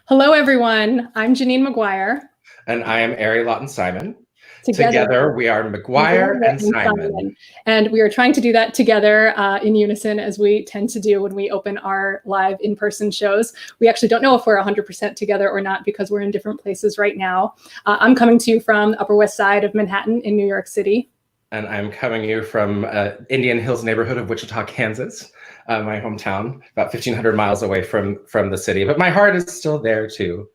Hello, everyone. I'm Janine McGuire. And I am Arri Lawton Simon. Together we are McGuire and Simon. And we are trying to do that together in unison, as we tend to do when we open our live in-person shows. We actually don't know if we're 100% together or not because we're in different places right now. I'm coming to you from the Upper West Side of Manhattan in New York City. And I'm coming to you from Indian Hills neighborhood of Wichita, Kansas, my hometown, about 1,500 miles away from the city. But my heart is still there, too.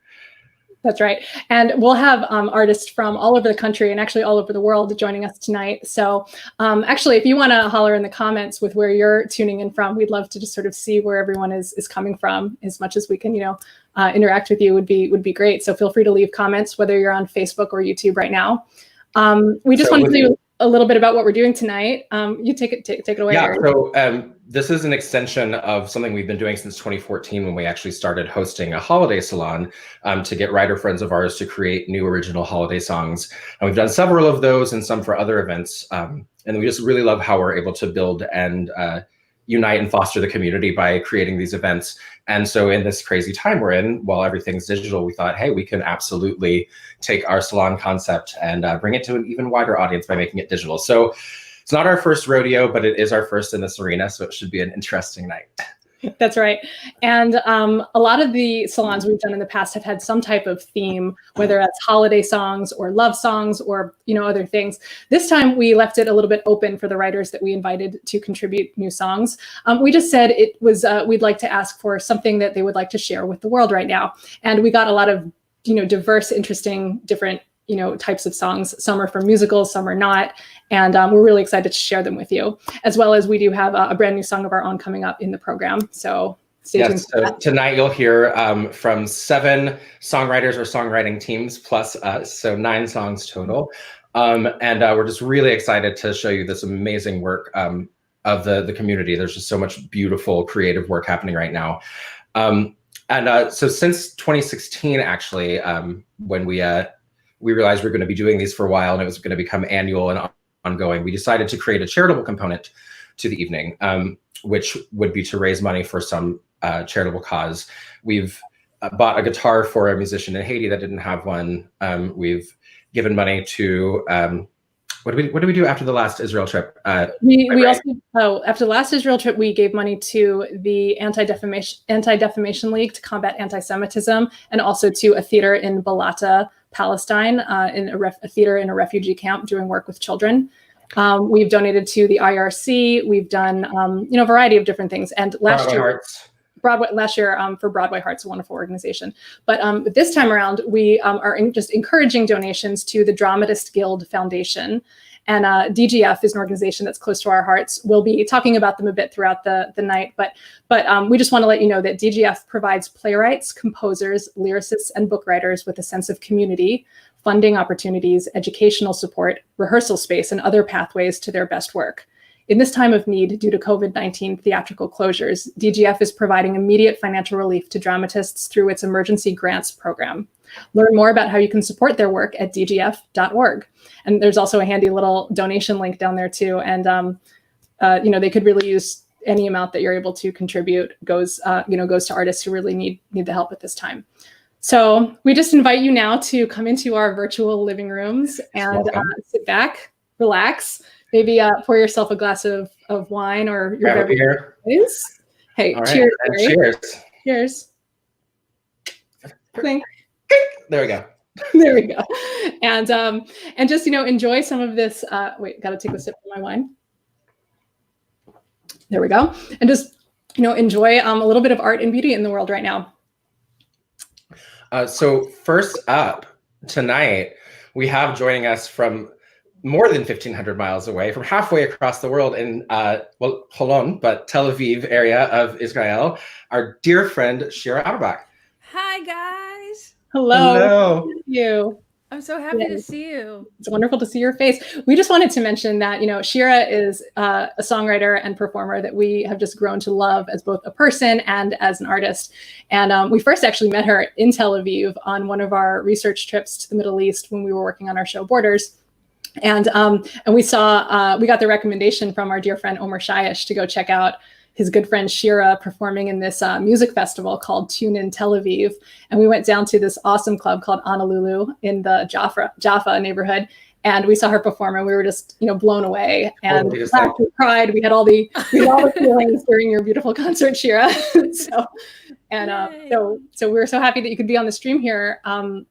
That's right. And we'll have artists from all over the country and actually all over the world joining us tonight. So actually, if you want to holler in the comments with where you're tuning in from, we'd love to just sort of see where everyone is coming from. As much as we can, interact with you would be great. So feel free to leave comments, whether you're on Facebook or YouTube right now. We just want to do a little bit about what we're doing tonight. You take it away. Yeah, so this is an extension of something we've been doing since 2014 when we actually started hosting a holiday salon to get writer friends of ours to create new original holiday songs. And we've done several of those and some for other events. And we just really love how we're able to build and unite and foster the community by creating these events. And so in this crazy time we're in, while everything's digital, we thought, hey, we can absolutely take our salon concept and bring it to an even wider audience by making it digital. So it's not our first rodeo, but it is our first in this arena. So it should be an interesting night. That's right. And a lot of the salons we've done in the past have had some type of theme, whether that's holiday songs or love songs or, other things. This time we left it a little bit open for the writers that we invited to contribute new songs. We just said it was, we'd like to ask for something that they would like to share with the world right now. And we got a lot of, diverse, interesting, different types of songs. Some are from musicals, some are not. And we're really excited to share them with you, as well as we do have a brand new song of our own coming up in the program. So stay tuned. So tonight you'll hear from 7 songwriters or songwriting teams plus us, so 9 songs total. And we're just really excited to show you this amazing work of the community. There's just so much beautiful creative work happening right now. So since 2016, actually, when we realized we were going to be doing these for a while and it was going to become annual and ongoing, we decided to create a charitable component to the evening, which would be to raise money for some charitable cause. We've bought a guitar for a musician in Haiti that didn't have one. We've given money to, what did we do after the last Israel trip? After the last Israel trip, we gave money to the Anti-Defamation League to combat anti-Semitism, and also to a theater in Balata, Palestine, in a theater in a refugee camp doing work with children. We've donated to the IRC. We've done, a variety of different things. And last year for Broadway Hearts, a wonderful organization. But this time around, we are just encouraging donations to the Dramatist Guild Foundation. And DGF is an organization that's close to our hearts. We'll be talking about them a bit throughout the night, but we just want to let you know that DGF provides playwrights, composers, lyricists, and book writers with a sense of community, funding opportunities, educational support, rehearsal space, and other pathways to their best work. In this time of need due to COVID-19 theatrical closures, DGF is providing immediate financial relief to dramatists through its emergency grants program. Learn more about how you can support their work at dgf.org. And there's also a handy little donation link down there too. And they could really use any amount that you're able to contribute goes to artists who really need the help at this time. So we just invite you now to come into our virtual living rooms and sit back, relax. Maybe pour yourself a glass of wine or your beverage. Hey, right. Cheers. Cheers. Cheers. Clink. There we go. There we go. And just, enjoy some of this. Wait, got to take a sip of my wine. There we go. And just, enjoy a little bit of art and beauty in the world right now. So first up tonight, we have joining us from more than 1,500 miles away, from halfway across the world in, Salon, but Tel Aviv area of Israel, our dear friend, Shira Averbuch. Hi, guys. Hello. Thank you. I'm so happy to see you. It's wonderful to see your face. We just wanted to mention that, Shira is a songwriter and performer that we have just grown to love as both a person and as an artist. And we first actually met her in Tel Aviv on one of our research trips to the Middle East when we were working on our show Borders. And we got the recommendation from our dear friend Omer Shayesh to go check out his good friend Shira performing in this music festival called Tune in Tel Aviv. And we went down to this awesome club called Honolulu in the Jaffa neighborhood. And we saw her perform, and we were just, blown away. And we cried. We had all the feelings during your beautiful concert, Shira. So we're so happy that you could be on the stream here.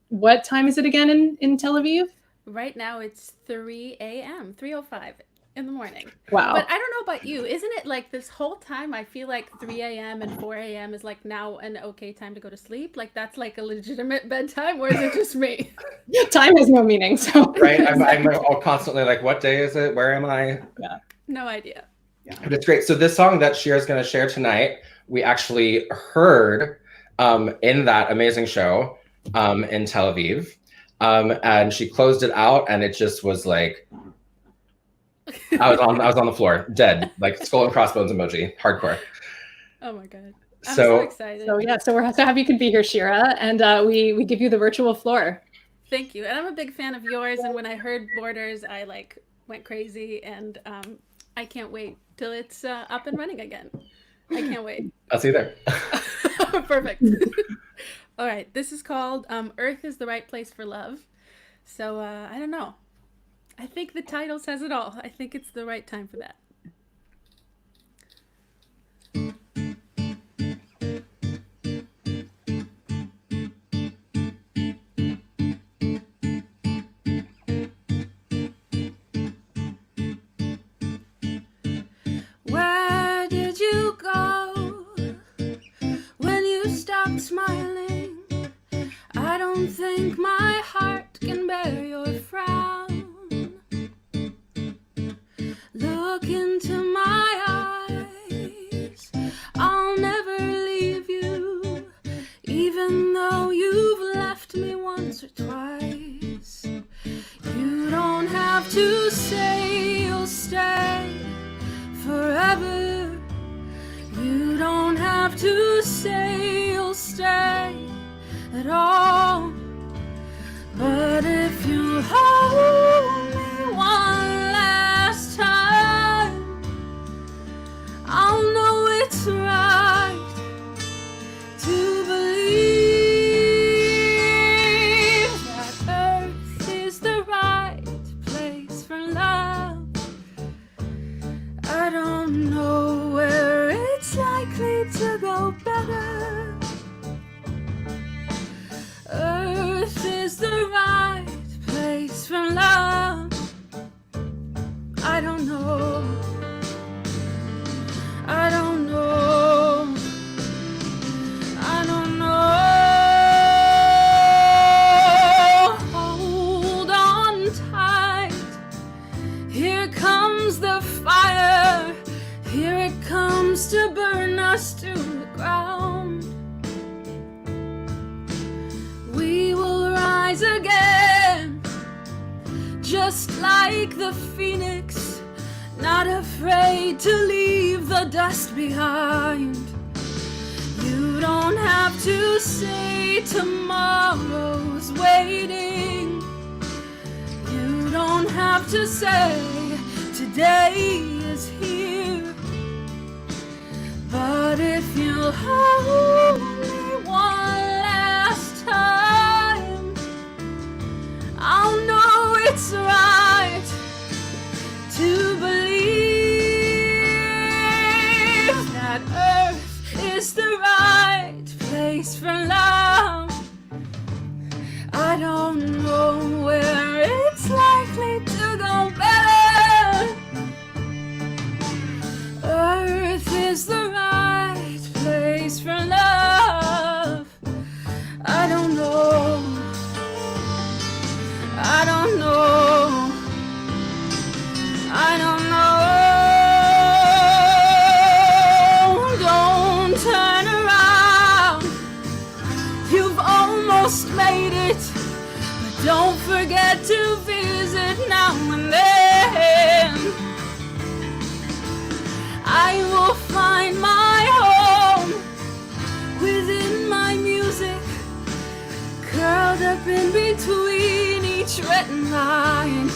What time is it again in Tel Aviv? Right now it's 3 a.m., 3:05 in the morning. Wow. But I don't know about you. Isn't it like this whole time I feel like 3 a.m. and 4 a.m. is like now an okay time to go to sleep? Like that's like a legitimate bedtime, or is it just me? Time has no meaning. So right. I'm all constantly like, what day is it? Where am I? Yeah. No idea. Yeah. But it's great. So this song that Shira's going to share tonight, we actually heard in that amazing show in Tel Aviv. And she closed it out, and it just was like, I was on the floor, dead, like skull and crossbones emoji, hardcore. Oh my god! I'm so excited. So we're so happy you could be here, Shira, and we give you the virtual floor. Thank you, and I'm a big fan of yours. And when I heard Borders, I went crazy, and I can't wait till it's up and running again. I can't wait. I'll see you there. Perfect. All right, this is called Earth is the Right Place for Love. So I don't know. I think the title says it all. I think it's the right time for that. Where did you go when you stopped smiling? I don't think my heart can bear your frown. Look into my eyes, I'll never leave you, even though you've left me once or twice. You don't have to say you'll stay forever. You don't have to say you'll stay at all. But if you hold me one last time, I'll know it's right to believe that Earth is the right place for love. I don't know where it's likely to go better. Earth is the right place for love. I don't know. I don't know. I don't know. Hold on tight. Here comes the fire. Here it comes to burn us to the ground. We will rise again, just like the phoenix, not afraid to leave the dust behind. You don't have to say tomorrow's waiting. You don't have to say today is here. But if you'll hold me one last time, I'll know it's right to believe that Earth is the right place for love. I don't know where it's likely to go better. Earth is the right place for love. I don't know. I don't know. I don't know. Don't turn around. You've almost made it, but don't forget to visit now and then. I will find my home within my music, curled up in between each written line.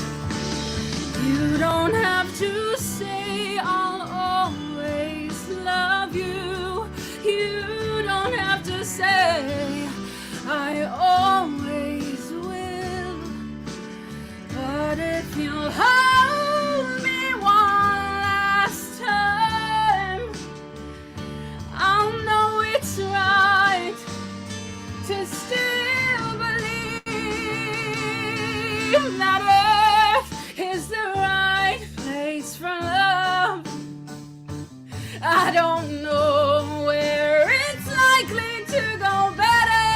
You don't have to say I'll always love you. You don't have to say I always will. But if you'll hold me one last time, I'll know it's right to still believe that Earth is the right place for love. I don't know where it's likely to go better.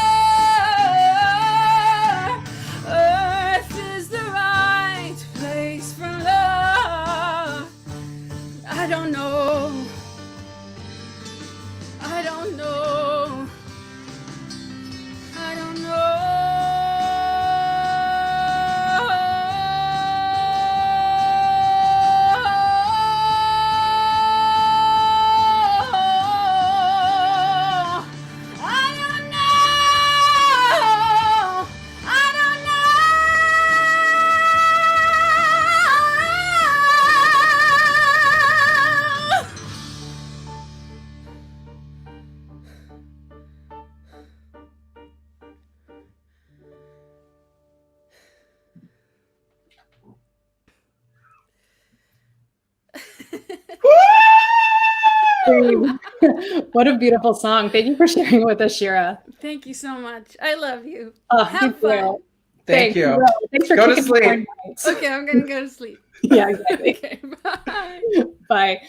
Earth is the right place for love. I don't know. I don't know. I don't know. What a beautiful song. Thank you for sharing with us, Shira. Thank you so much. I love you. Oh, Have fun. Thank you. Thanks for Go to kicking sleep. my nights. Okay, I'm gonna go to sleep. Yeah, exactly. Okay, bye. Bye.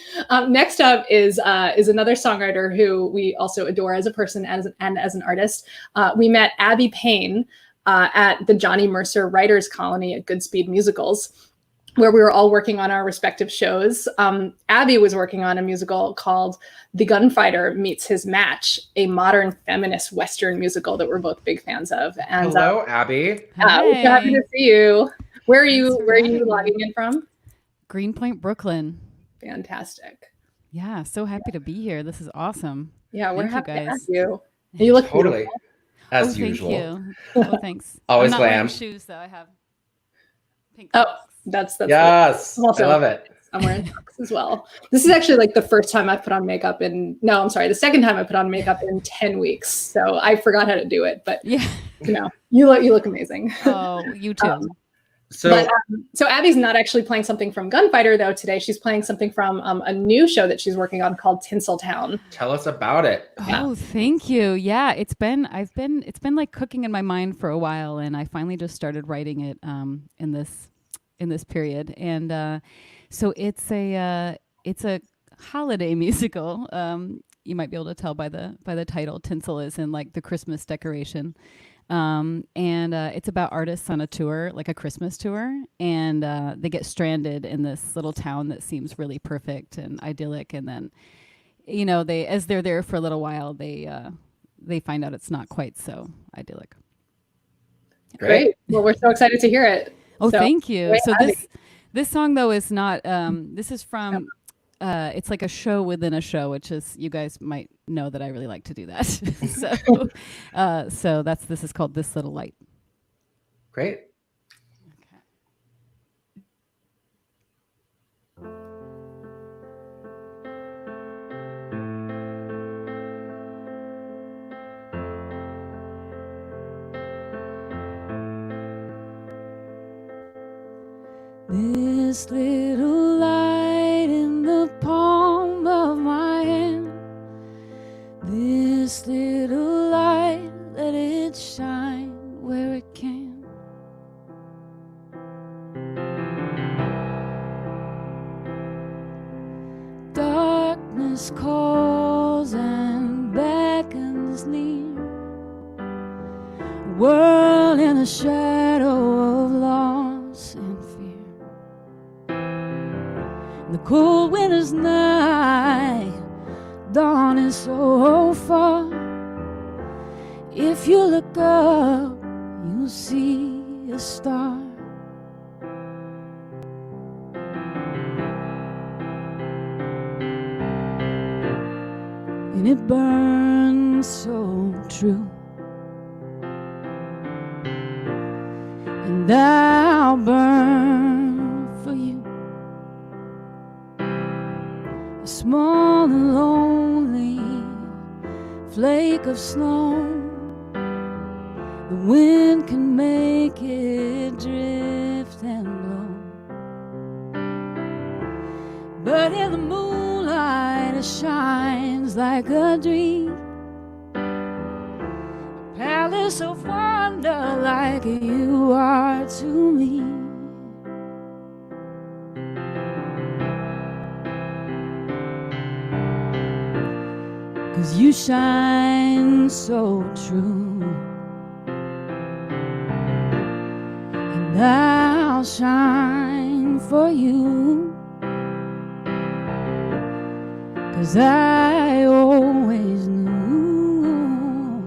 Next up is another songwriter who we also adore as a person and as an artist. We met Abby Payne at the Johnny Mercer Writers Colony at Goodspeed Musicals, where we were all working on our respective shows. Abby was working on a musical called The Gunfighter Meets His Match, a modern feminist Western musical that we're both big fans of. And Hello, Abby. we're so happy to see you. Where are you having me. logging in from? Greenpoint, Brooklyn. Fantastic. Yeah, so happy to be here. This is awesome. Yeah, we're Thank you, happy to have guys. you. You look Totally. beautiful. As Thank usual. you. Oh, thanks. Always I'm not wearing glam. shoes though. I have pink Oh, socks. that's Yes. I'm also- I love it. I'm wearing socks as well. This is actually like the first time I've put on makeup the second time I put on makeup in 10 weeks. So I forgot how to do it, but Yeah. you look amazing. Oh, you too. So So Abby's not actually playing something from Gunfighter though today. She's playing something from a new show that she's working on called Tinseltown. tell us about it. Oh, thank you. Yeah, it's been like cooking in my mind for a while, and I finally just started writing it in this period. And so it's a holiday musical. You might be able to tell by the title. Tinsel is in like the Christmas decoration. And it's about artists on a tour, like a Christmas tour, and they get stranded in this little town that seems really perfect and idyllic, and then as they're there for a little while, they find out it's not quite so idyllic. Great. Well, we're so excited to hear it. Oh, So, thank you. great, So Abby. this song though is not this is from it's like a show within a show, which is, you guys might know that I really like to do that. So this is called This Little Light. Great. This little light in the palm of my hand, this little light, let it shine where it can. Darkness calls and beckons near, a world in a shadow of loss and fear. In the cold winter's night, dawn is so far. If you look up, you'll see a star. And it burns so true. And I'll burn for you. small and lonely flake of snow. The wind can make it drift and blow, but in the moonlight it shines like a dream, palace of wonder like you are to me. Cause you shine so true, and I'll shine for you. Cause I always knew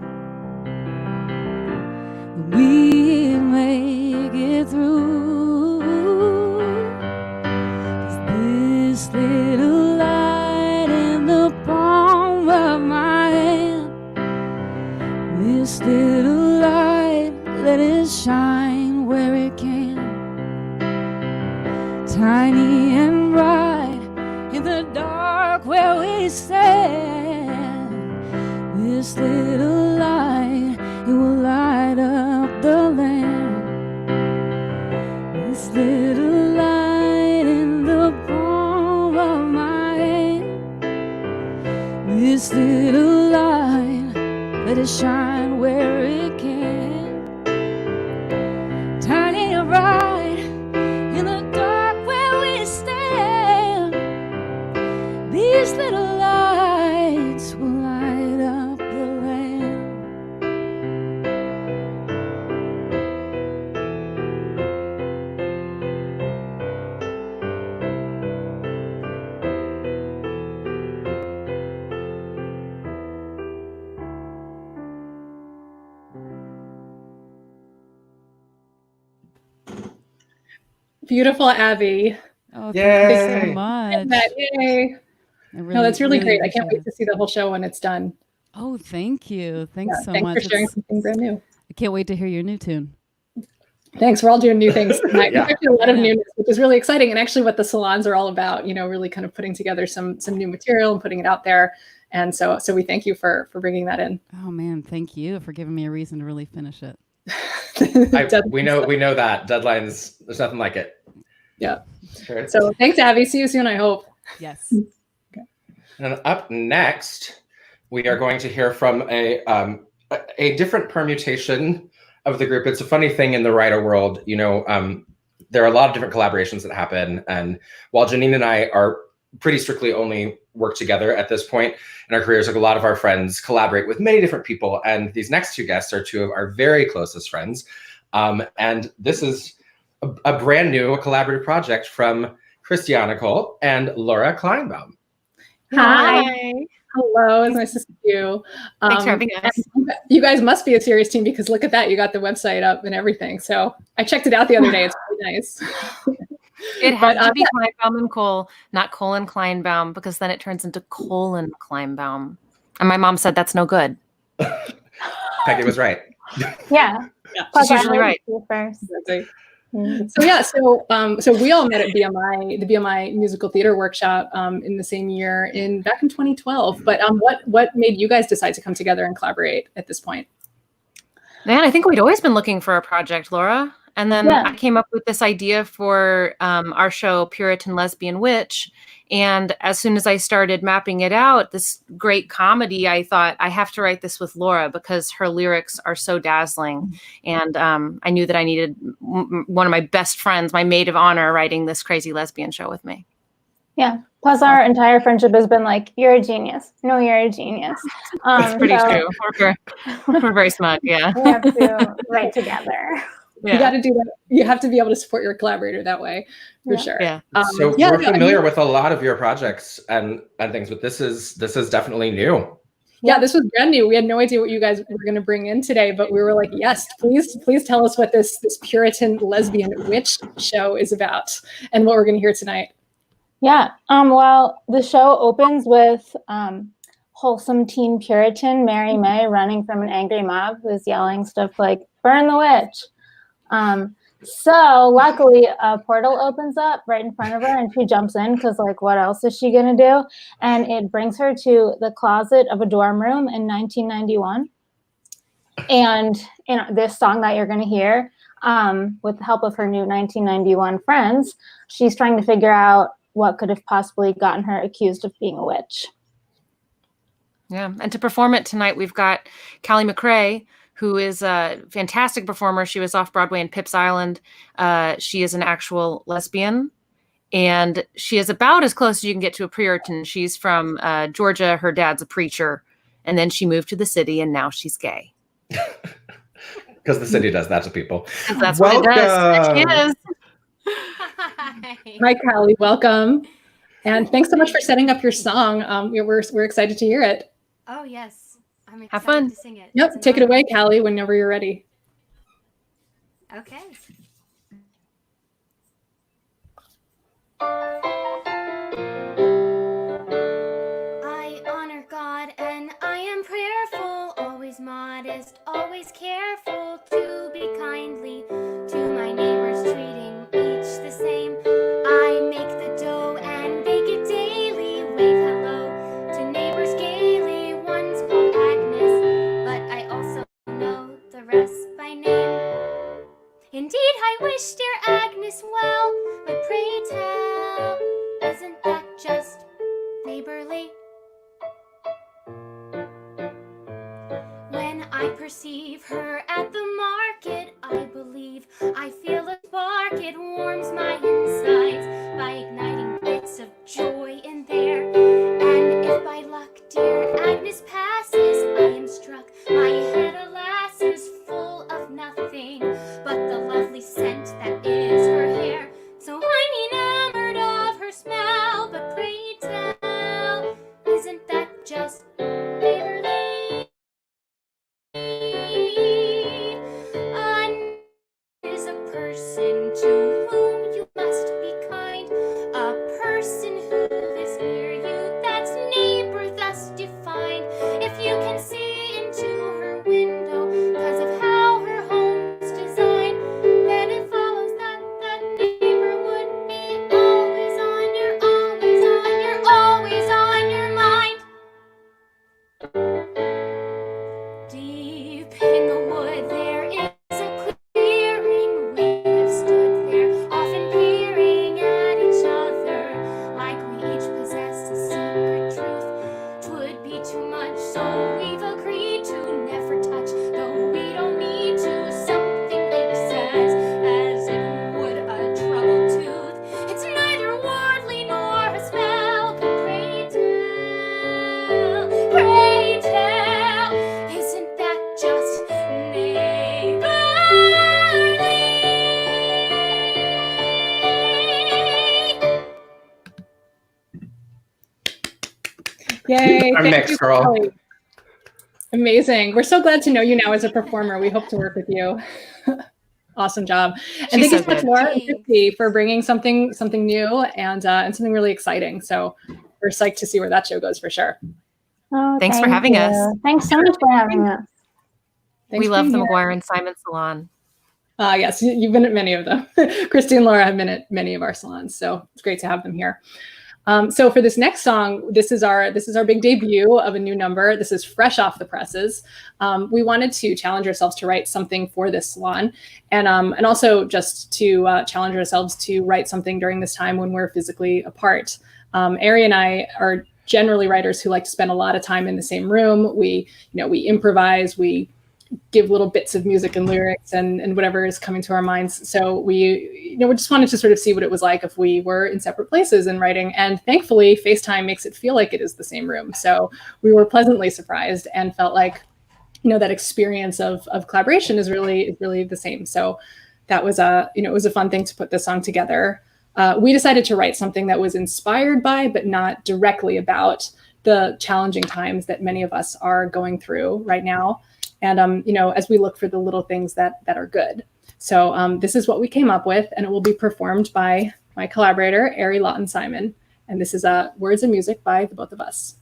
we'd make it through. Cause this little light in the palm of my hand, this little light, let it shine where it can. Tiny and bright in the dark where we stand, this little light, it will light up the land. This little light in the palm of my hand, this little light, let it shine where it can. Tiny and bright in the dark where we stand, these little lights will light up the land. Beautiful, Abby. Oh, Yay. thank you so much. Yay. I No, that's really great. I can't appreciate wait to see the whole show when it's done. Oh, thank you. Thanks so Thanks much. for sharing something brand new. I can't wait to hear your new tune. Thanks. We're all doing new things tonight. Yeah. There's actually a lot of Yeah. newness, which is really exciting. And actually what the salons are all about, really kind of putting together some new material and putting it out there. And so we thank you for bringing that in. Oh man, thank you for giving me a reason to really finish it. We know that deadlines. There's nothing like it. Yeah. Sure. So thanks, Abby. See you soon, I hope. Yes. And up next, we are going to hear from a different permutation of the group. It's a funny thing in the writer world, there are a lot of different collaborations that happen. And while Janine and I are pretty strictly only work together at this point in our careers, like a lot of our friends collaborate with many different people. And these next two guests are two of our very closest friends. And this is a brand new collaborative project from Christiana and Laura Kleinbaum. Hi. Hello. It's nice to see you. Thanks for having us. You guys must be a serious team because look at that. You got the website up and everything. So I checked it out the other day. It's really nice. It had to be Kleinbaum and Cole, not Cole and Kleinbaum, because then it turns into Colin Kleinbaum. And my mom said that's no good. Peggy was right. Yeah. She's usually right. First. Exactly. So we all met at BMI, the BMI musical theater workshop in the same year back in 2012. But what made you guys decide to come together and collaborate at this point? Man, I think we'd always been looking for a project, Laura. And then I came up with this idea for our show, Puritan Lesbian Witch. And as soon as I started mapping it out, this great comedy, I thought I have to write this with Laura because her lyrics are so dazzling. And I knew that I needed one of my best friends, my maid of honor, writing this crazy lesbian show with me. Yeah. Plus, our entire friendship has been like, "You're a genius. No, you're a genius." That's pretty true. We're very smart. Yeah. We have to write together. Yeah. You got to do that. You have to be able to support your collaborator that way, for sure. Yeah. So we're familiar with a lot of your projects and things, but this is definitely new. Yeah, this was brand new. We had no idea what you guys were going to bring in today, but we were like, yes, please tell us what this Puritan Lesbian Witch show is about and what we're going to hear tonight. Yeah. Well, the show opens with wholesome teen Puritan Mary May running from an angry mob who's yelling stuff like "Burn the witch." So luckily, a portal opens up right in front of her, and she jumps in because, like, what else is she gonna do? And it brings her to the closet of a dorm room in 1991. And in this song that you're gonna hear, with the help of her new 1991 friends, she's trying to figure out what could have possibly gotten her accused of being a witch. Yeah, and to perform it tonight, we've got Callie McRae, who is a fantastic performer. She was off Broadway in Pips Island. She is an actual lesbian, and she is about as close as you can get to a Puritan. She's from Georgia. Her dad's a preacher, and then she moved to the city, and now she's gay. Because the city does that to people. That's what it does. She is. Hi, Callie. Welcome. And thanks so much for setting up your song. We're excited to hear it. Oh, yes. I'm excited Have fun. to sing it. Yep. It's Take it an away, Callie, whenever you're ready. honor. Okay. I honor God and I am prayerful, always modest, always careful to be kindly to my neighbors, treating each the same. I make the dough and bake it daily, wave hello to neighbors gaily. One's called Agnes, but I also know the rest by name. Indeed, I wish dear Agnes well, but pray tell, isn't that just neighborly? When I perceive her at the market, I believe I feel a spark. It warms my insides by igniting bits of joy in there. And if by luck dear Agnes passes, I am struck. My head, alas, is full of nothing but the lovely scent that is her hair. So I'm enamored of her smell, but pray tell, isn't that just neighborly? Is a person to whom you must be kind, a person who lives near you, that's neighbor thus defined. If you can see into her window, because of how her home's designed, then it follows that that neighbor would be always on your, always on your, always on your mind. Deep in the wood there is a clearing. We have stood there, often peering at each other, like we each possess a secret truth. 'Twould be too much, so we've agreed to never touch, though we don't need to. Something Nick says, as it would a troubled tooth. It's neither worldly nor a spell, but pray tell, isn't that just neighborly? Yay. Our Thank mix, you, girl. Callie. Amazing. We're so glad to know you now as a performer. We hope to work with you. Awesome job. And She's thank you so so much, good. Laura and Christy, for bringing something new and something really exciting. So we're psyched to see where that show goes for sure. Oh, Thanks for thank having you. us. Thanks so much for having us. Thanks We for love the being here. McGuire and Simon Salon. Yes, you've been at many of them. Christy and Laura have been at many of our salons, so it's great to have them here. So for this next song, this is our big debut of a new number. This is fresh off the presses. We wanted to challenge ourselves to write something for this salon, and also just to challenge ourselves to write something during this time when we're physically apart. Arri and I are generally writers who like to spend a lot of time in the same room. We improvise, we give little bits of music and lyrics and whatever is coming to our minds. So we just wanted to sort of see what it was like if we were in separate places and writing. And thankfully, FaceTime makes it feel like it is the same room. So we were pleasantly surprised and felt like, that experience of collaboration is really the same. So that was it was a fun thing to put this song together. We decided to write something that was inspired by, but not directly about, the challenging times that many of us are going through right now. And, as we look for the little things that are good. So this is what we came up with, and it will be performed by my collaborator, Arri, Lawton, Simon. And this is Words and Music by the both of us.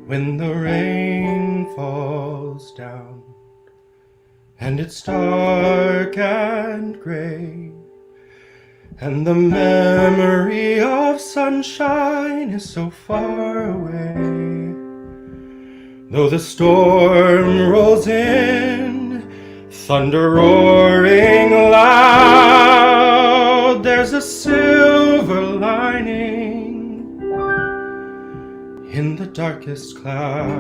when the rain falls down and it's dark and gray, and the memory of sunshine is so far away. Though the storm rolls in, thunder roaring loud, there's a silver lining in the darkest cloud.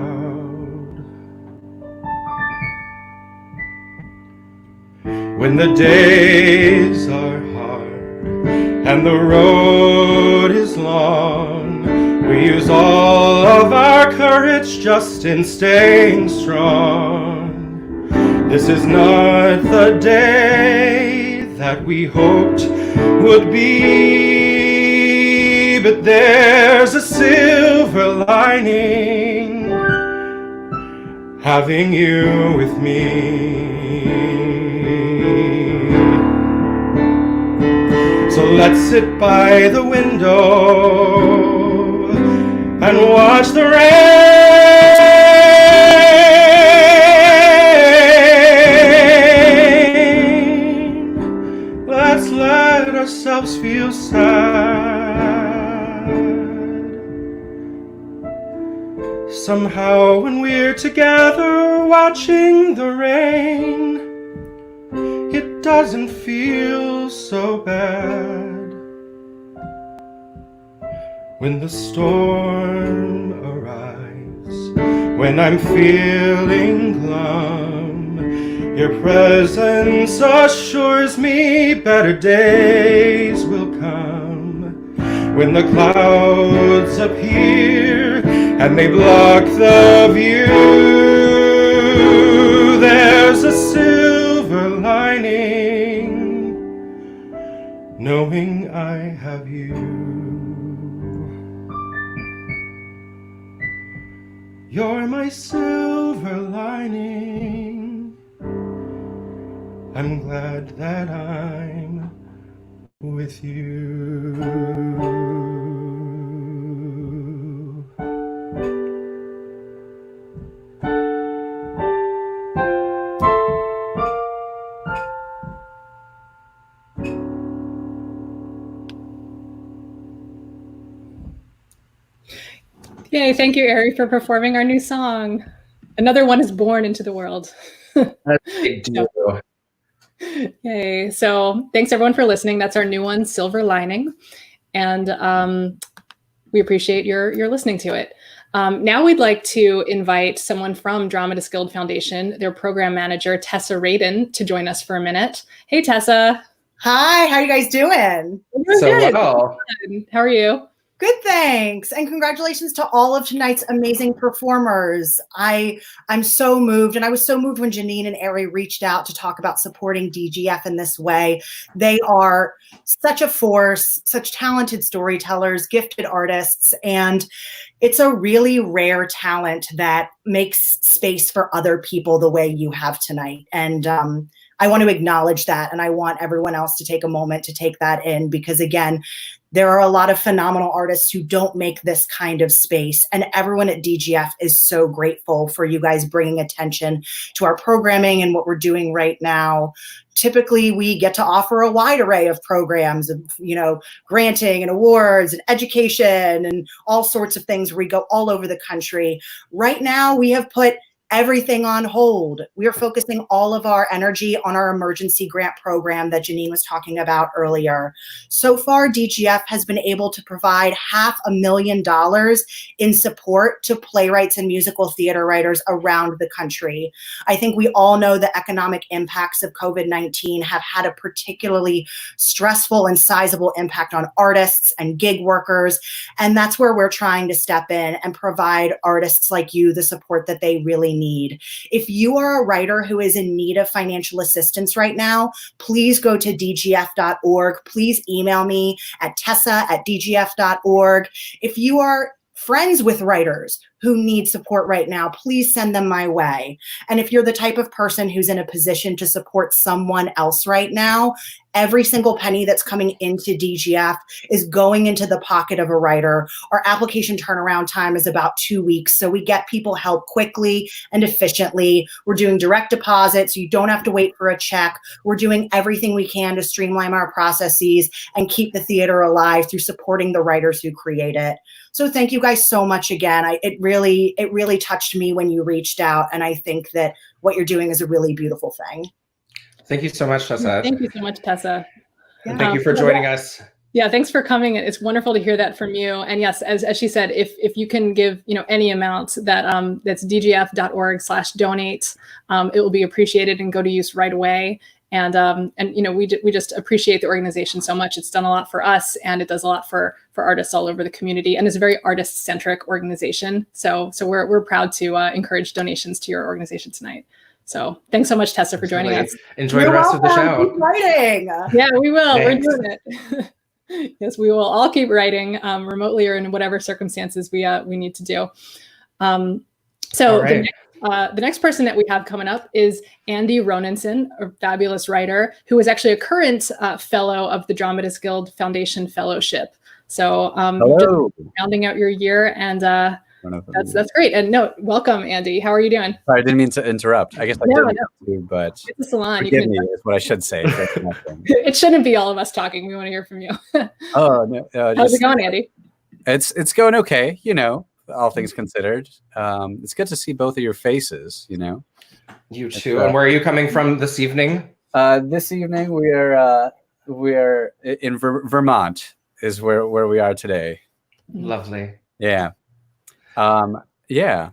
When the days are hard and the road is long, we use all of our courage just in staying strong. This is not the day that we hoped would be, but there's a silver lining having you with me. So let's sit by the window and watch the rain. Let's let ourselves feel sad. Somehow when we're together watching the rain, it doesn't feel so bad. When the storm arrives, when I'm feeling glum, your presence assures me better days will come. When the clouds appear and they block the view, there's a silver lining, knowing I have you. You're my silver lining. I'm glad that I'm with you. Yay, thank you, Arri, for performing our new song. Another one is born into the world. Yay. So thanks everyone for listening. That's our new one, Silver Lining. And we appreciate your listening to it. Now we'd like to invite someone from Dramatists Guild Foundation, their program manager, Tessa Radin, to join us for a minute. Hey, Tessa. Hi, how are you guys doing? We're So good. well. How are you? Good, thanks. And congratulations to all of tonight's amazing performers. I'm so moved, and I was so moved when Janine and Arri reached out to talk about supporting DGF in this way. They are such a force, such talented storytellers, gifted artists, and it's a really rare talent that makes space for other people the way you have tonight. And I want to acknowledge that, and I want everyone else to take a moment to take that in, because again, there are a lot of phenomenal artists who don't make this kind of space, and everyone at DGF is so grateful for you guys bringing attention to our programming and what we're doing right now. Typically, we get to offer a wide array of programs of, granting and awards and education and all sorts of things where we go all over the country. Right now, we have put everything on hold. We are focusing all of our energy on our emergency grant program that Janine was talking about earlier. So far, DGF has been able to provide $500,000 in support to playwrights and musical theater writers around the country. I think we all know the economic impacts of COVID-19 have had a particularly stressful and sizable impact on artists and gig workers. And that's where we're trying to step in and provide artists like you the support that they really need. If you are a writer who is in need of financial assistance right now, please go to dgf.org. Please email me at tessa@dgf.org. If you are friends with writers who need support right now, please send them my way. And if you're the type of person who's in a position to support someone else right now, every single penny that's coming into DGF is going into the pocket of a writer. Our application turnaround time is about 2 weeks, so we get people help quickly and efficiently. We're doing direct deposits, so you don't have to wait for a check. We're doing everything we can to streamline our processes and keep the theater alive through supporting the writers who create it. So thank you guys so much again. It really touched me when you reached out, and I think that what you're doing is a really beautiful thing. Thank you so much, Tessa. Thank you so much, Tessa. And thank you for joining us. Yeah, thanks for coming. It's wonderful to hear that from you. And yes, as she said, if you can give any amount that's dgf.org/donate, it will be appreciated and go to use right away. And we just appreciate the organization so much. It's done a lot for us, and it does a lot for artists all over the community. And it's a very artist-centric organization. So we're proud to encourage donations to your organization tonight. So thanks so much, Tessa, for joining us. Enjoy the rest of the show. Keep writing. Yeah, we will. Thanks. We're doing it. Yes, we will all keep writing remotely or in whatever circumstances we need to do. So right. The next person that we have coming up is Andy Roninson, a fabulous writer who is actually a current fellow of the Dramatists Guild Foundation Fellowship. So just rounding out your year, and that's great. And welcome, Andy. How are you doing? Sorry, I didn't mean to interrupt. I guess I didn't mean to, but it's a Salon. forgive me is what I should say. It shouldn't be all of us talking. We want to hear from you. Oh, no. How's it going, Andy? It's going okay, all things considered. It's good to see both of your faces, You too. And where are you coming from this evening? This evening we are in Vermont is where we are today. Lovely. Yeah. Yeah.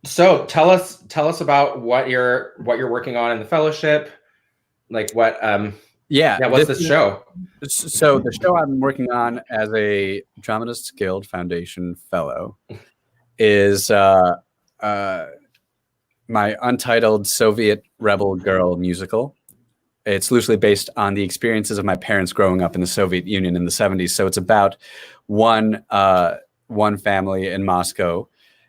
So tell us about what you're working on in the fellowship. Like what what's this show? So the show I'm working on as a Dramatists Guild Foundation fellow is my untitled Soviet rebel girl musical. It's loosely based on the experiences of my parents growing up in the Soviet Union in the 70s. So it's about one family in Moscow,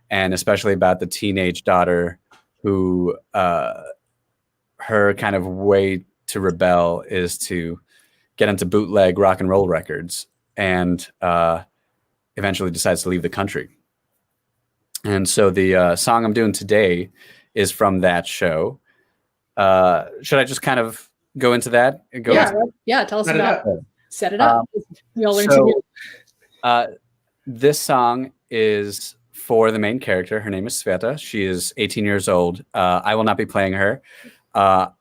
and especially about the teenage daughter who her kind of way to rebel is to get into bootleg rock and roll records, and eventually decides to leave the country. And so the song I'm doing today is from that show. Should I just kind of go into that? Tell us about it. Set it up. We all learn together. This song is for the main character. Her name is Sveta. She is 18 years old. I will not be playing her.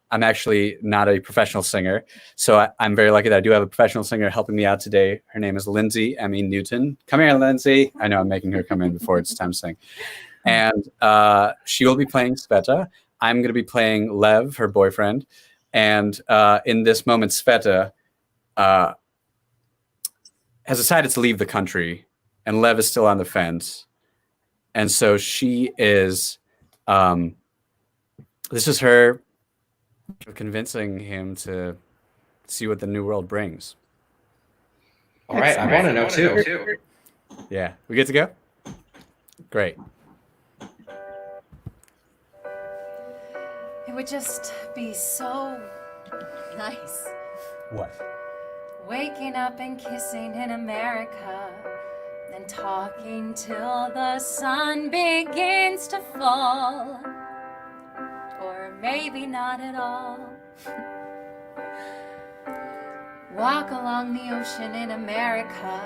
I'm actually not a professional singer, so I'm very lucky that I do have a professional singer helping me out today. Her name is Lindsay Emmy Newton. Come here, Lindsay. I know I'm making her come in before it's time to sing. And she will be playing Sveta. I'm going to be playing Lev, her boyfriend. And in this moment, Sveta has decided to leave the country, and Lev is still on the fence. And so she is, this is her convincing him to see what the new world brings. All right, I want to know too. Yeah, we good to go? Great. It would just be so nice. What? Waking up and kissing in America, and talking till the sun begins to fall. Or maybe not at all. Walk along the ocean in America.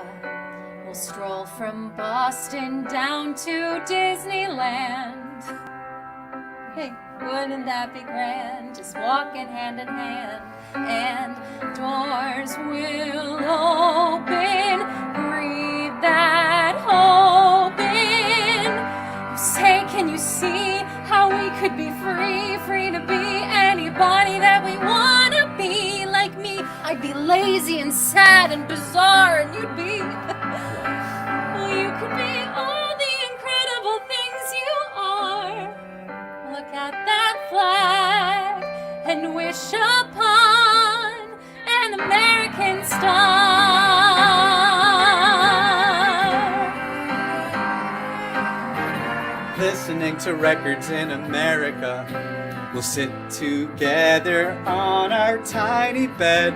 We'll stroll from Boston down to Disneyland. Hey, wouldn't that be grand? Just walking hand in hand, and doors will open. Breathe that hope in. You say, can you see how we could be free, free to be anybody that we want to be? Like me, I'd be lazy and sad and bizarre, and you'd be well, you could be all the incredible things you are. Look at that flag and wish upon an American star. listening to records in America. We'll sit together on our tiny bed.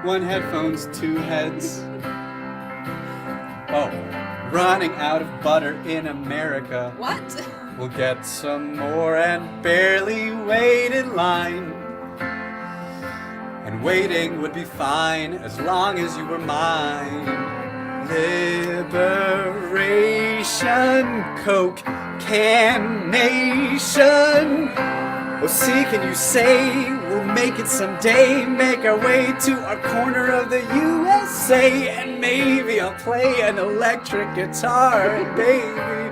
One headphones, two heads. Oh, running out of butter in America. What? We'll get some more and barely wait in line. And waiting would be fine as long as you were mine. Liberation, Coke can nation. Oh, see, can you say we'll make it someday? Make our way to our corner of the USA, and maybe I'll play an electric guitar, and baby,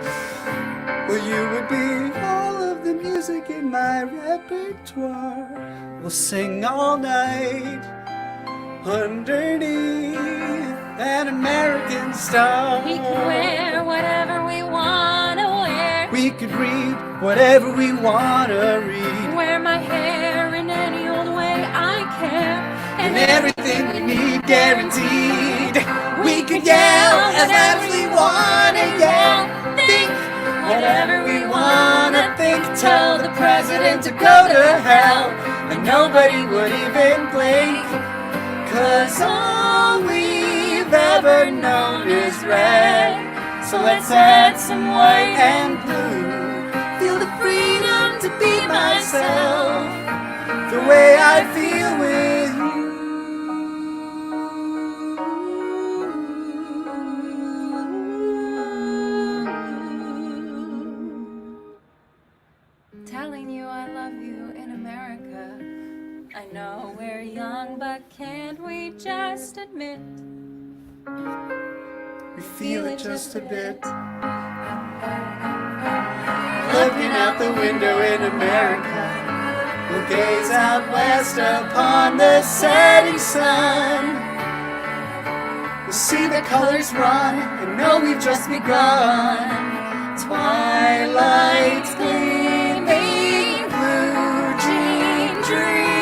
well, you would be all of the music in my repertoire. We'll sing all night underneath an American star. We can wear whatever we want to wear. We could read whatever we want to read. Wear my hair in any old way I care. And everything we need guaranteed. We could yell as loud as we want to yell. Think whatever we want to think. Tell the president to go to hell. And nobody would even blink. 'Cause all we've ever known is red. So let's add some white and blue. Feel the freedom to be myself, the way I feel with you. Telling you I love you in America. I know we're young, but can't we just admit We feel it just a bit. Looking out the window in America, we'll gaze out west upon the setting sun. We'll see the colors run and know we've just begun. Twilight's gleaming, blue jean dreaming.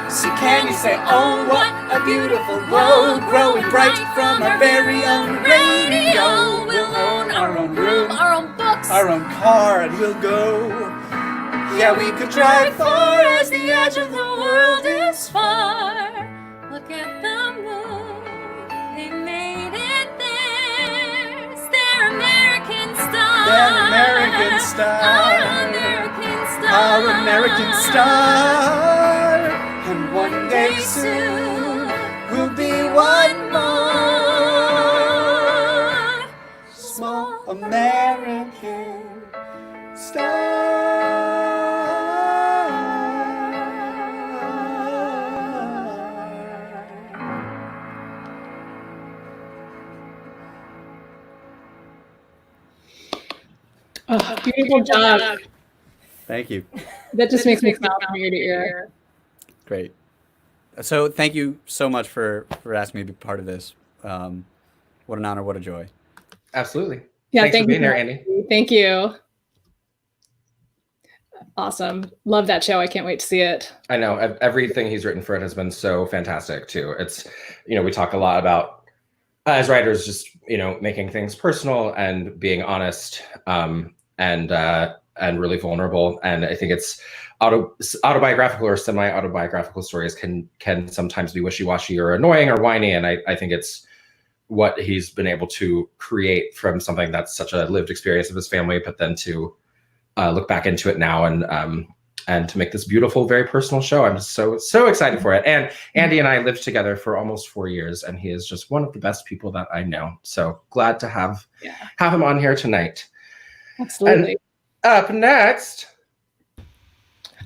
So can you say, oh, what a beautiful road, growing bright from our very own radio. We'll own our own room, our own books, our own car, and we'll go. Yeah, we could drive far as the edge of the world is far. Look at the moon, they made it theirs. Their American star, Their American star, our American star, our American star. And one day soon we'll be one more small American star. Oh, beautiful job. Thank you. That just makes me smile from ear to ear. Great. So thank you so much for asking me to be part of this. What an honor, what a joy. Absolutely. Yeah, Thanks for thank being you. there, Andy. Thank you. Awesome. Love that show. I can't wait to see it. I know everything he's written for it has been so fantastic too. It's, we talk a lot about as writers, just, making things personal and being honest, and really vulnerable. And I think it's autobiographical or semi-autobiographical stories can sometimes be wishy-washy or annoying or whiny. And I think it's what he's been able to create from something that's such a lived experience of his family, but then to look back into it now and to make this beautiful, very personal show. I'm just so excited for it. And Andy and I lived together for almost 4 years, and he is just one of the best people that I know. So glad to have him on here tonight. Absolutely. And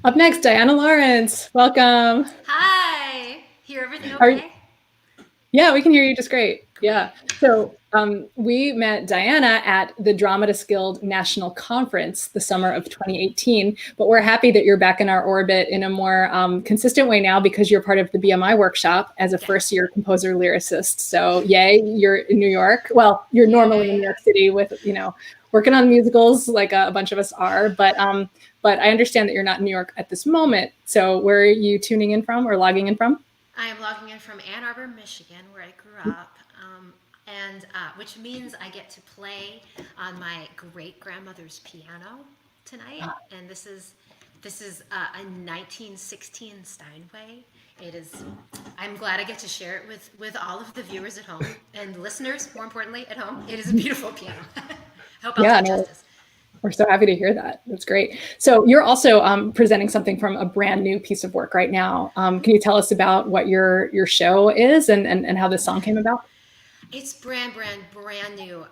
up next, Diana Lawrence. Welcome. Hi. Hear everything Are- okay? Yeah, we can hear you just great. Yeah. So we met Diana at the Dramatists Guild National Conference the summer of 2018, but we're happy that you're back in our orbit in a more consistent way now because you're part of the BMI workshop as a first-year composer-lyricist. So yay, you're in New York. Well, you're normally in New York City with, working on musicals like a bunch of us are, but I understand that you're not in New York at this moment. So where are you tuning in from or logging in from? I am logging in from Ann Arbor, Michigan, where I grew up. and which means I get to play on my great grandmother's piano tonight. And this is a 1916 Steinway. It is. I'm glad I get to share it with all of the viewers at home and listeners. More importantly, at home, it is a beautiful piano. I hope I'll do justice. We're so happy to hear that. That's great. So you're also presenting something from a brand new piece of work right now. Can you tell us about what your show is and how this song came about? It's brand new.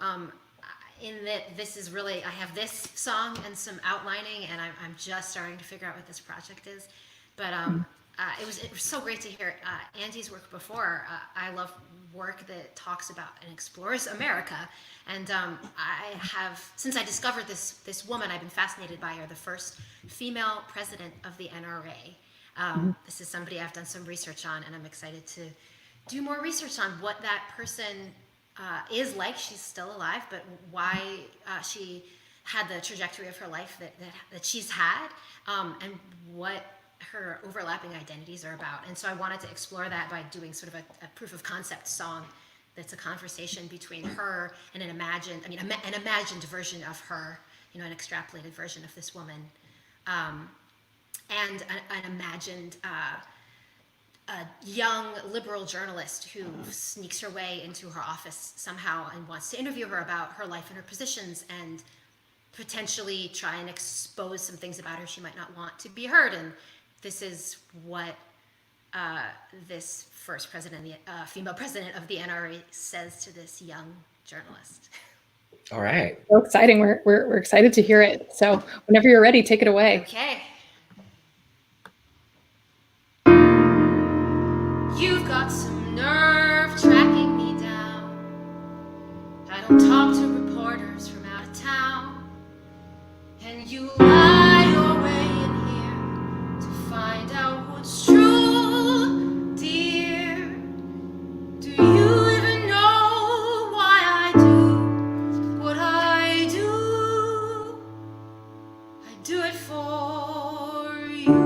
In that this is really, I have this song and some outlining, and I'm just starting to figure out what this project is. But it was so great to hear Andy's work before. I love work that talks about and explores America. And I have, since I discovered this woman, I've been fascinated by her, the first female president of the NRA. This is somebody I've done some research on, and I'm excited to do more research on what that person is like. She's still alive, but why she had the trajectory of her life that she's had, and what her overlapping identities are about. And so I wanted to explore that by doing sort of a proof of concept song that's a conversation between her and an imagined version of her, an extrapolated version of this woman, and an imagined a young liberal journalist who sneaks her way into her office somehow and wants to interview her about her life and her positions and potentially try and expose some things about her she might not want to be heard. And this is what this first president, the female president of the NRA, says to this young journalist. All right. So exciting. We're excited to hear it. So whenever you're ready, take it away. Okay. You've got some nerve tracking me down. I don't talk to reporters from out of town. And you lie your way in here to find out what's true, dear. Do you even know why I do what I do? I do it for you.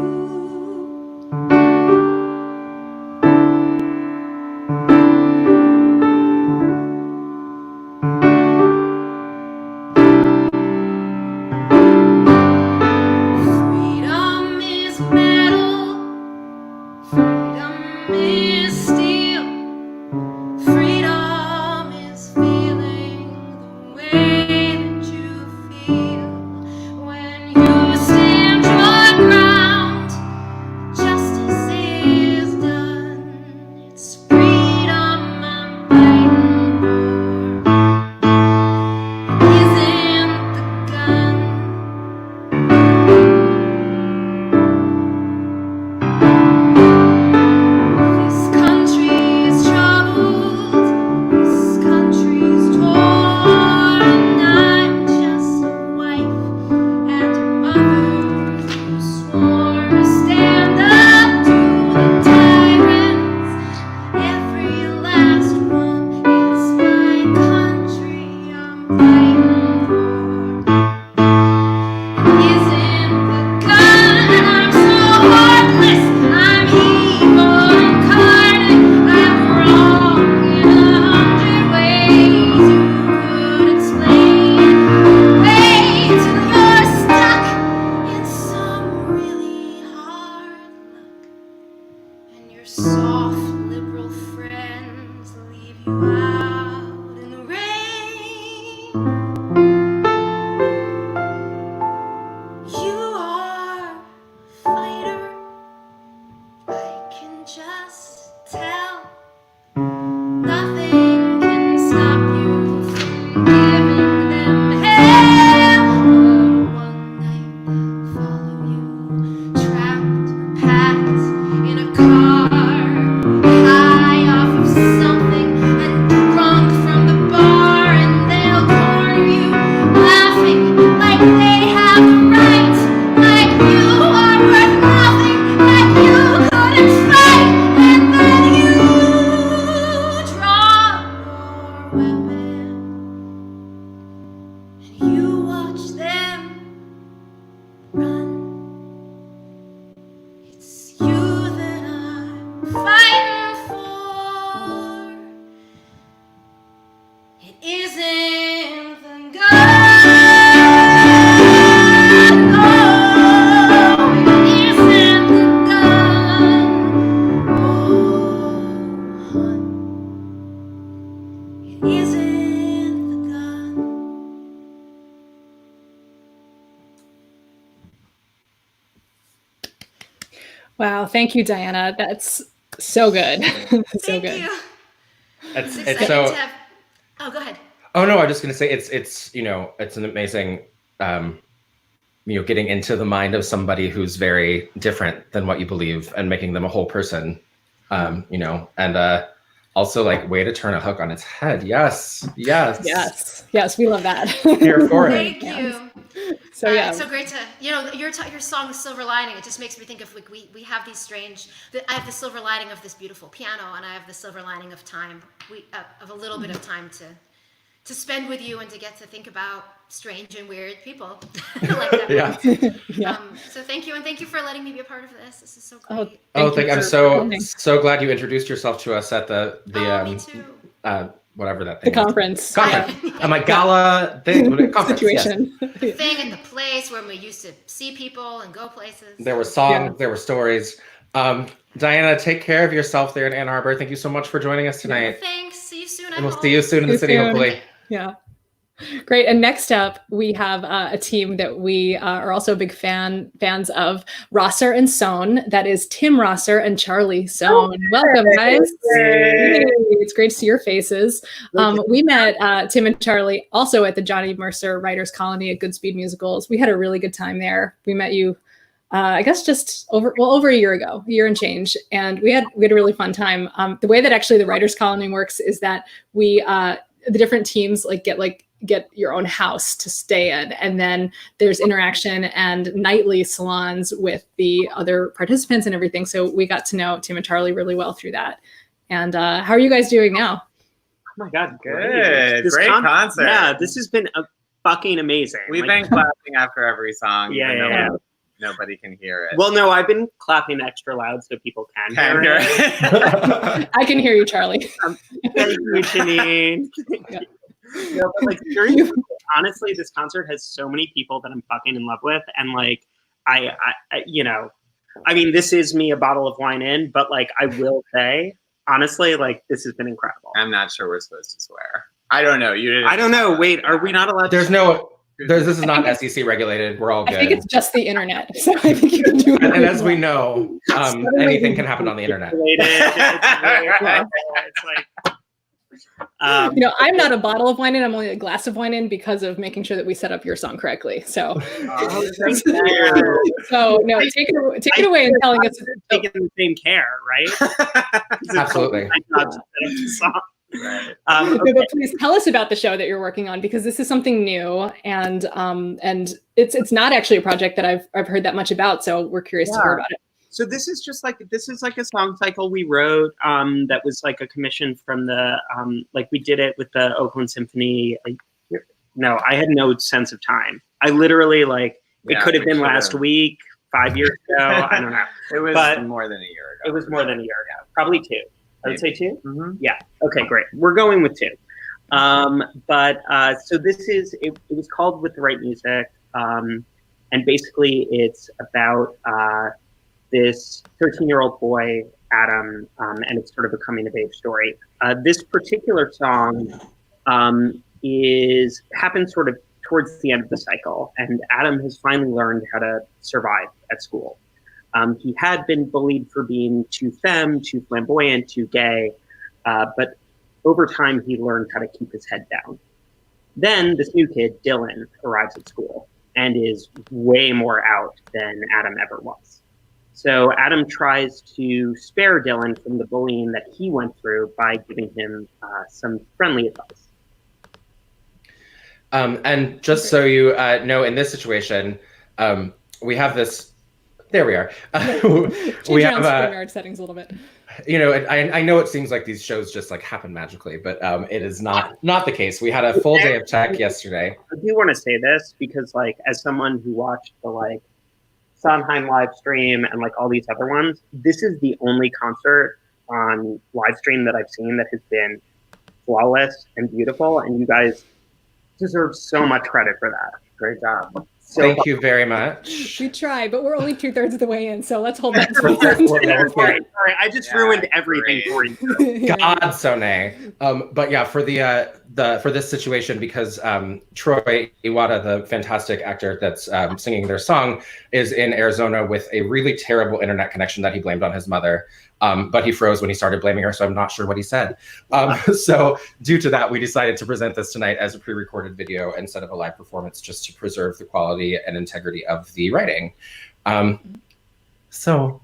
Wow, thank you, Diana. That's so good. So Thank good. you. It's exciting so. to have. Oh, go ahead. Oh no, I'm just gonna say it's it's an amazing getting into the mind of somebody who's very different than what you believe and making them a whole person, and also like way to turn a hook on its head. Yes. We love that. Here for it. Thank you. So yeah, it's so great to your song Silver Lining. It just makes me think of like we have these strange. I have the silver lining of this beautiful piano, and I have the silver lining of time. Of a little bit of time to spend with you and to get to think about strange and weird people like that. Yeah. So thank you, and thank you for letting me be a part of this. This is so great. I'm so glad you introduced yourself to us at the me too. Whatever that thing the conference. I'm like gala thing, conference situation. Yes. The thing and the place where we used to see people and go places. There were songs, there were stories. Diana, take care of yourself there in Ann Arbor. Thank you so much for joining us tonight. Thanks. See you soon. And we'll see you soon in the city, hopefully. Yeah. Great. And next up, we have a team that we are also big fans of, Rosser and Sohne. That is Tim Rosser and Charlie Sohne. Welcome, guys. Hey. It's great to see your faces. We met Tim and Charlie also at the Johnny Mercer Writers Colony at Goodspeed Musicals. We had a really good time there. We met you, I guess, just over a year ago, a year and change. And we had a really fun time. The way that actually the Writers Colony works is that we, the different teams get your own house to stay in, and then there's interaction and nightly salons with the other participants and everything. So we got to know Tim and Charlie really well through that. And how are you guys doing now? Oh my God, good. Great concert. Yeah, this has been fucking amazing. We've been clapping after every song. Yeah. Nobody can hear it. Well, no, I've been clapping extra loud so people can hear it. I can hear you, Charlie. Thank you, Janine. Yeah. No, but like seriously, honestly, this concert has so many people that I'm fucking in love with, and like I mean, this is me a bottle of wine in, but like I will say, honestly, like this has been incredible. I'm not sure we're supposed to swear. I don't know. I don't know. Wait, are we not allowed? This is not SEC regulated. We're all good. I think it's just the internet, so I think you can do it. And as we know, anything can happen on the internet. It's like. I'm not a bottle of wine in, I'm only a glass of wine in because of making sure that we set up your song correctly. So, take it away and telling us. Taking the same care, right? Absolutely. Right. But please tell us about the show that you're working on, because this is something new, and it's not actually a project that I've heard that much about. So we're curious to hear about it. So this is like a song cycle we wrote that was like a commission from the we did it with the Oakland Symphony. No, I had no sense of time. I literally it could have been last week, 5 years ago. I don't know. It was more than a year ago. It was more than a year ago. Probably 2. I would say 2. Mm-hmm. Yeah. Okay, great. We're going with 2. So this is it was called With the Right Music, and basically it's about this 13-year-old boy, Adam, and it's sort of a coming-of-age story. This particular song happens sort of towards the end of the cycle, and Adam has finally learned how to survive at school. He had been bullied for being too femme, too flamboyant, too gay, but over time he learned how to keep his head down. Then this new kid, Dylan, arrives at school and is way more out than Adam ever was. So Adam tries to spare Dylan from the bullying that he went through by giving him some friendly advice. And just so you know, in this situation, we have this. There we are. We have StreamYard settings a little bit. I know it seems like these shows just happen magically, but it is not the case. We had a full day of tech yesterday. I do want to say this because, as someone who watched the Sondheim live stream and all these other ones, this is the only concert on live stream that I've seen that has been flawless and beautiful, and you guys deserve so much credit for that. Great job. Thank you very much. We try, but we're only 2/3 of the way in, so let's hold that. Sorry, I just ruined everything for you. God, Sohne. But yeah, for the for this situation because Troy Iwata, the fantastic actor that's singing their song, is in Arizona with a really terrible internet connection that he blamed on his mother. But he froze when he started blaming her, so I'm not sure what he said. So due to that, we decided to present this tonight as a pre-recorded video instead of a live performance, just to preserve the quality and integrity of the writing. So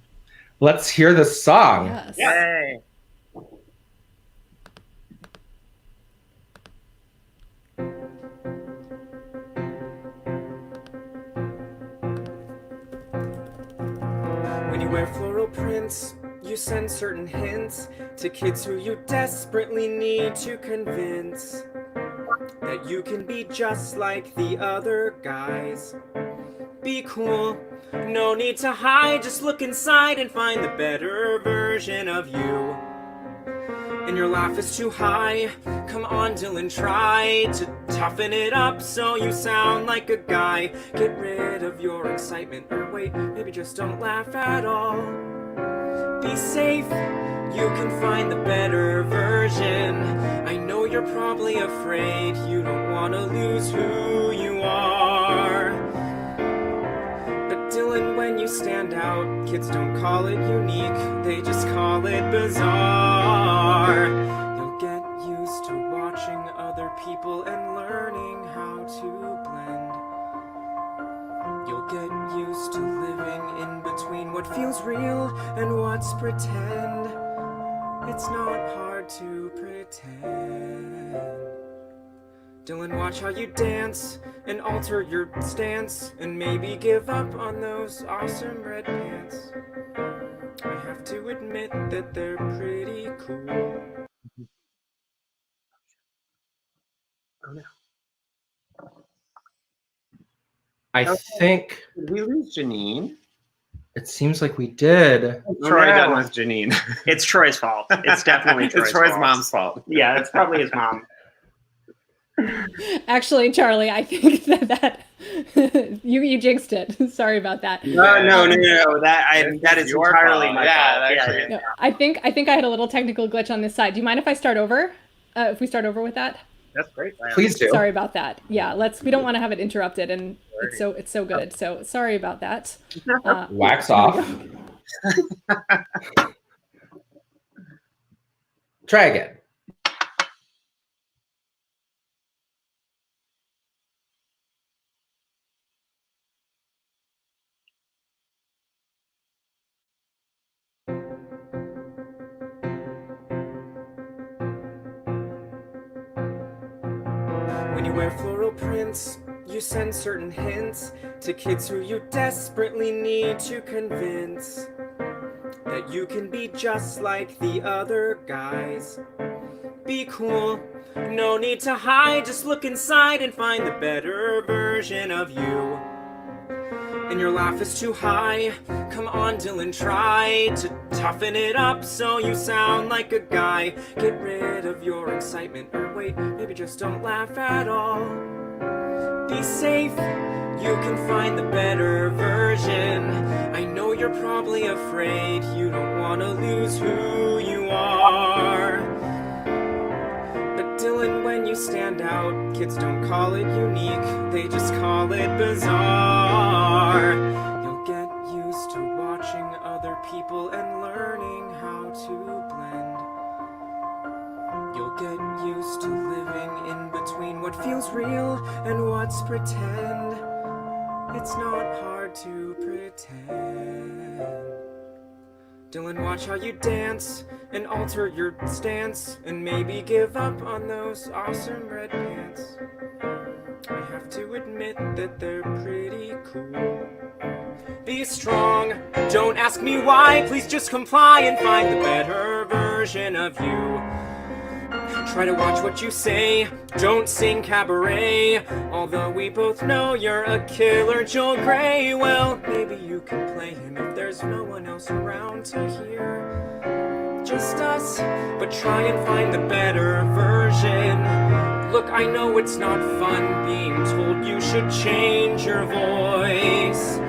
let's hear the song. Yes. Yay! When you wear floral prints, you send certain hints to kids who you desperately need to convince that you can be just like the other guys. Be cool, no need to hide, just look inside and find the better version of you. And your laugh is too high, come on Dylan, try to toughen it up so you sound like a guy. Get rid of your excitement, or wait, maybe just don't laugh at all. Be safe, you can find the better version. I know you're probably afraid, you don't want to lose who you are. But Dylan, when you stand out, kids don't call it unique, they just call it bizarre. You'll get used to watching other people and learning how to blend. You'll get used to living in between what feels real and what's pretend. It's not hard to pretend. Dylan, watch how you dance and alter your stance and maybe give up on those awesome red pants. I have to admit that they're pretty cool. Oh no. I think Did we lose Janine? it seems like we did. Troy no. done with Janine. It's Troy's fault. It's definitely Troy's It's Troy's fault. mom's fault. Yeah, it's probably his mom. Actually, Charlie, I think that you jinxed it. Sorry about that. No. That is your entirely fault. my Yeah, fault. actually. No, I think I had a little technical glitch on this side. Do you mind if I start over? If we start over with that? That's great. Please do. Sorry about that. Yeah, we don't want to have it interrupted, and it's so good. So sorry about that. Wax off. Try again. When you wear floral prints, you send certain hints to kids who you desperately need to convince that you can be just like the other guys. Be cool, no need to hide, just look inside and find the better version of you. And your laugh is too high, come on Dylan, try to toughen it up so you sound like a guy. Get rid of your excitement, or wait, maybe just don't laugh at all. Be safe, you can find the better version. I know you're probably afraid, you don't want to lose who you are. But Dylan, when you stand out, kids don't call it unique, they just call it bizarre. You'll get used to watching other people and learning how to blend. You'll get used to living in between what feels real and what's pretend. It's not hard to pretend. Dylan, watch how you dance and alter your stance and maybe give up on those awesome red pants. I have to admit that they're pretty cool. Be strong, don't ask me why, please just comply and find the better version of you. Try to watch what you say, don't sing cabaret. Although we both know you're a killer Joel Grey. Well, maybe you can play him if there's no one else around to hear. Just us, but try and find the better version. Look, I know it's not fun being told you should change your voice.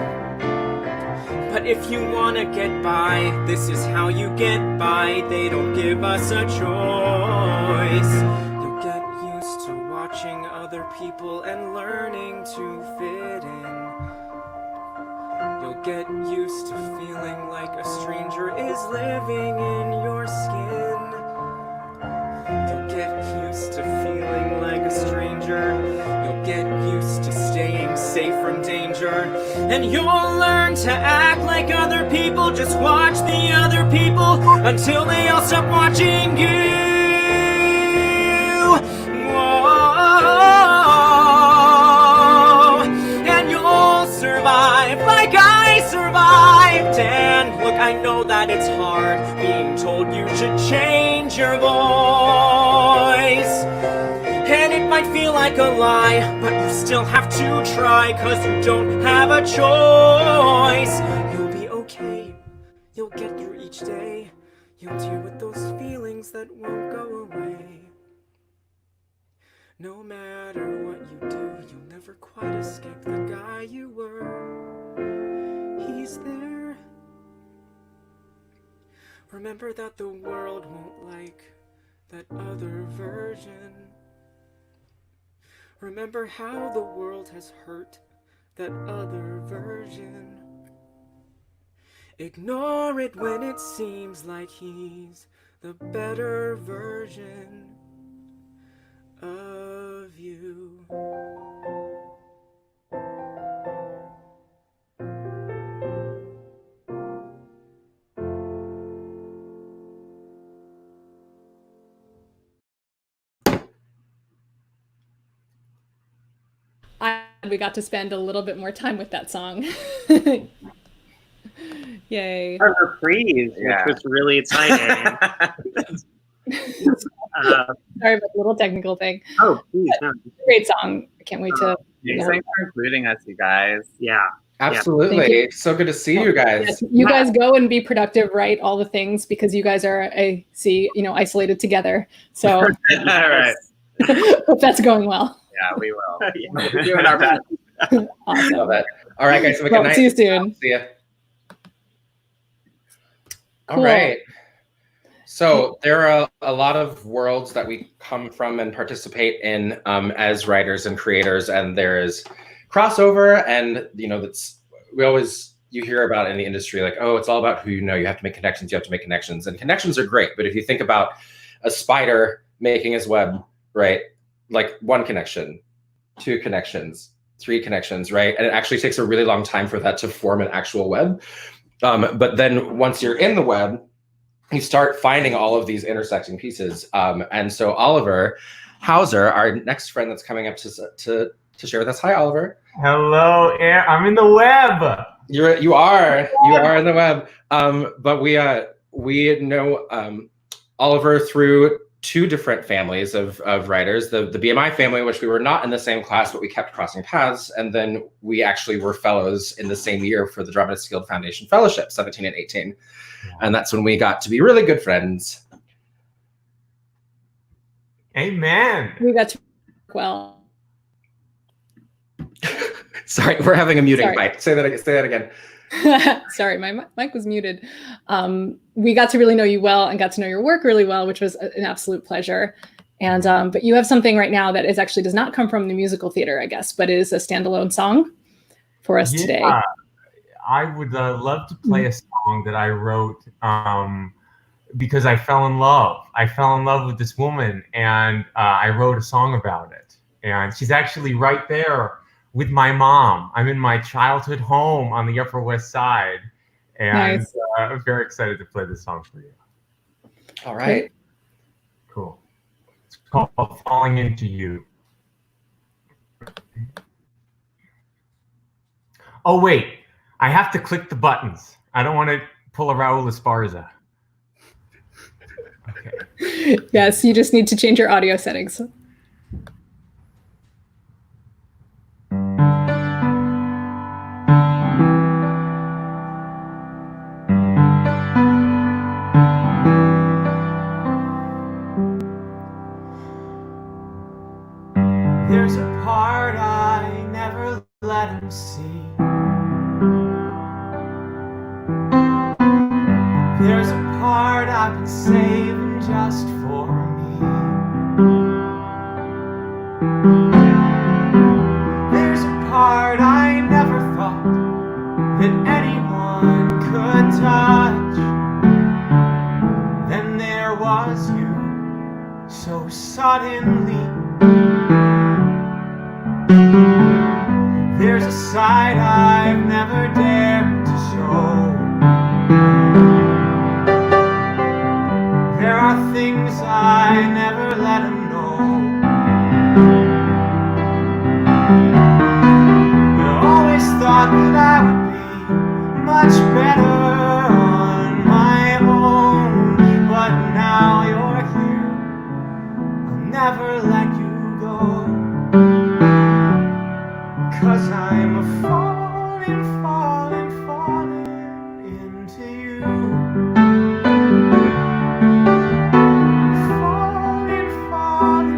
But if you wanna get by, this is how you get by. They don't give us a choice. You'll get used people and learning to fit in. You'll get used to feeling like a stranger is living in your skin. You'll get used to feeling like a stranger. You'll get used to staying safe from danger. And you'll learn to act like other people. Just watch the other people until they all stop watching you. And you'll survive like I survived. And look, I know that it's hard being told you should change your voice. And it might feel like a lie, but you still have to try, 'cause you don't have a choice. You'll be okay, you'll get through each day. You'll deal with those feelings that won't go away. No matter what you do, you'll never quite escape the guy you were. He's there. Remember that the world won't like that other version. Remember how the world has hurt that other version. Ignore it when it seems like he's the better version of you. We got to spend a little bit more time with that song. Yay. Our reprise, Yeah. which was really exciting. Sorry about the little technical thing. Oh, please. No. Great song. I can't wait to. Thanks for including us, you guys. Yeah. Absolutely. Thank you. So good to see you guys. Yes, you guys go and be productive, write all the things, because you guys are, I see, isolated together. So All right. hope that's going well. Yeah, we will. We're doing our best. Awesome. Love it. All right, guys. Have a good Well, night. see you soon. See ya. All Cool. right. So there are a lot of worlds that we come from and participate in as writers and creators, and there's crossover, and you hear about in the industry, like, oh, it's all about who you know. You have to make connections. You have to make connections, and connections are great. But if you think about a spider making his web, right? Like 1 connection, 2 connections, 3 connections, right? And it actually takes a really long time for that to form an actual web. But then once you're in the web, you start finding all of these intersecting pieces. And so Oliver Hauser, our next friend that's coming up to share with us. Hi, Oliver. Hello, I'm in the web. You are in the web. But we know Oliver through 2 different families of writers, the BMI family, which we were not in the same class, but we kept crossing paths. And then we actually were fellows in the same year for the Dramatists Guild Foundation Fellowship, 17 and 18. And that's when we got to be really good friends. Amen. We got to work well. Sorry, we're having a muting Sorry. fight. Say that again. Sorry, my mic was muted. We got to really know you well and got to know your work really well, which was an absolute pleasure. And but you have something right now that actually does not come from the musical theater, I guess, but is a standalone song for us today. I would love to play a song that I wrote because I fell in love. I fell in love with this woman, and I wrote a song about it. And she's actually right there with my mom. I'm in my childhood home on the Upper West Side, and Nice. I'm very excited to play this song for you. All right. Cool. It's called Falling Into You. Oh, wait. I have to click the buttons. I don't want to pull a Raul Esparza. Okay. Yes, you just need to change your audio settings. There's a part I never let him see. There's a part I've been saving just for me. that anyone could touch. Then there was you, so suddenly. There's a side I've never dared to show. There are things I never let him know. I always thought that I would be much better on my own, but now you're here, I'll never let you go. 'Cause I'm a falling into you. Falling,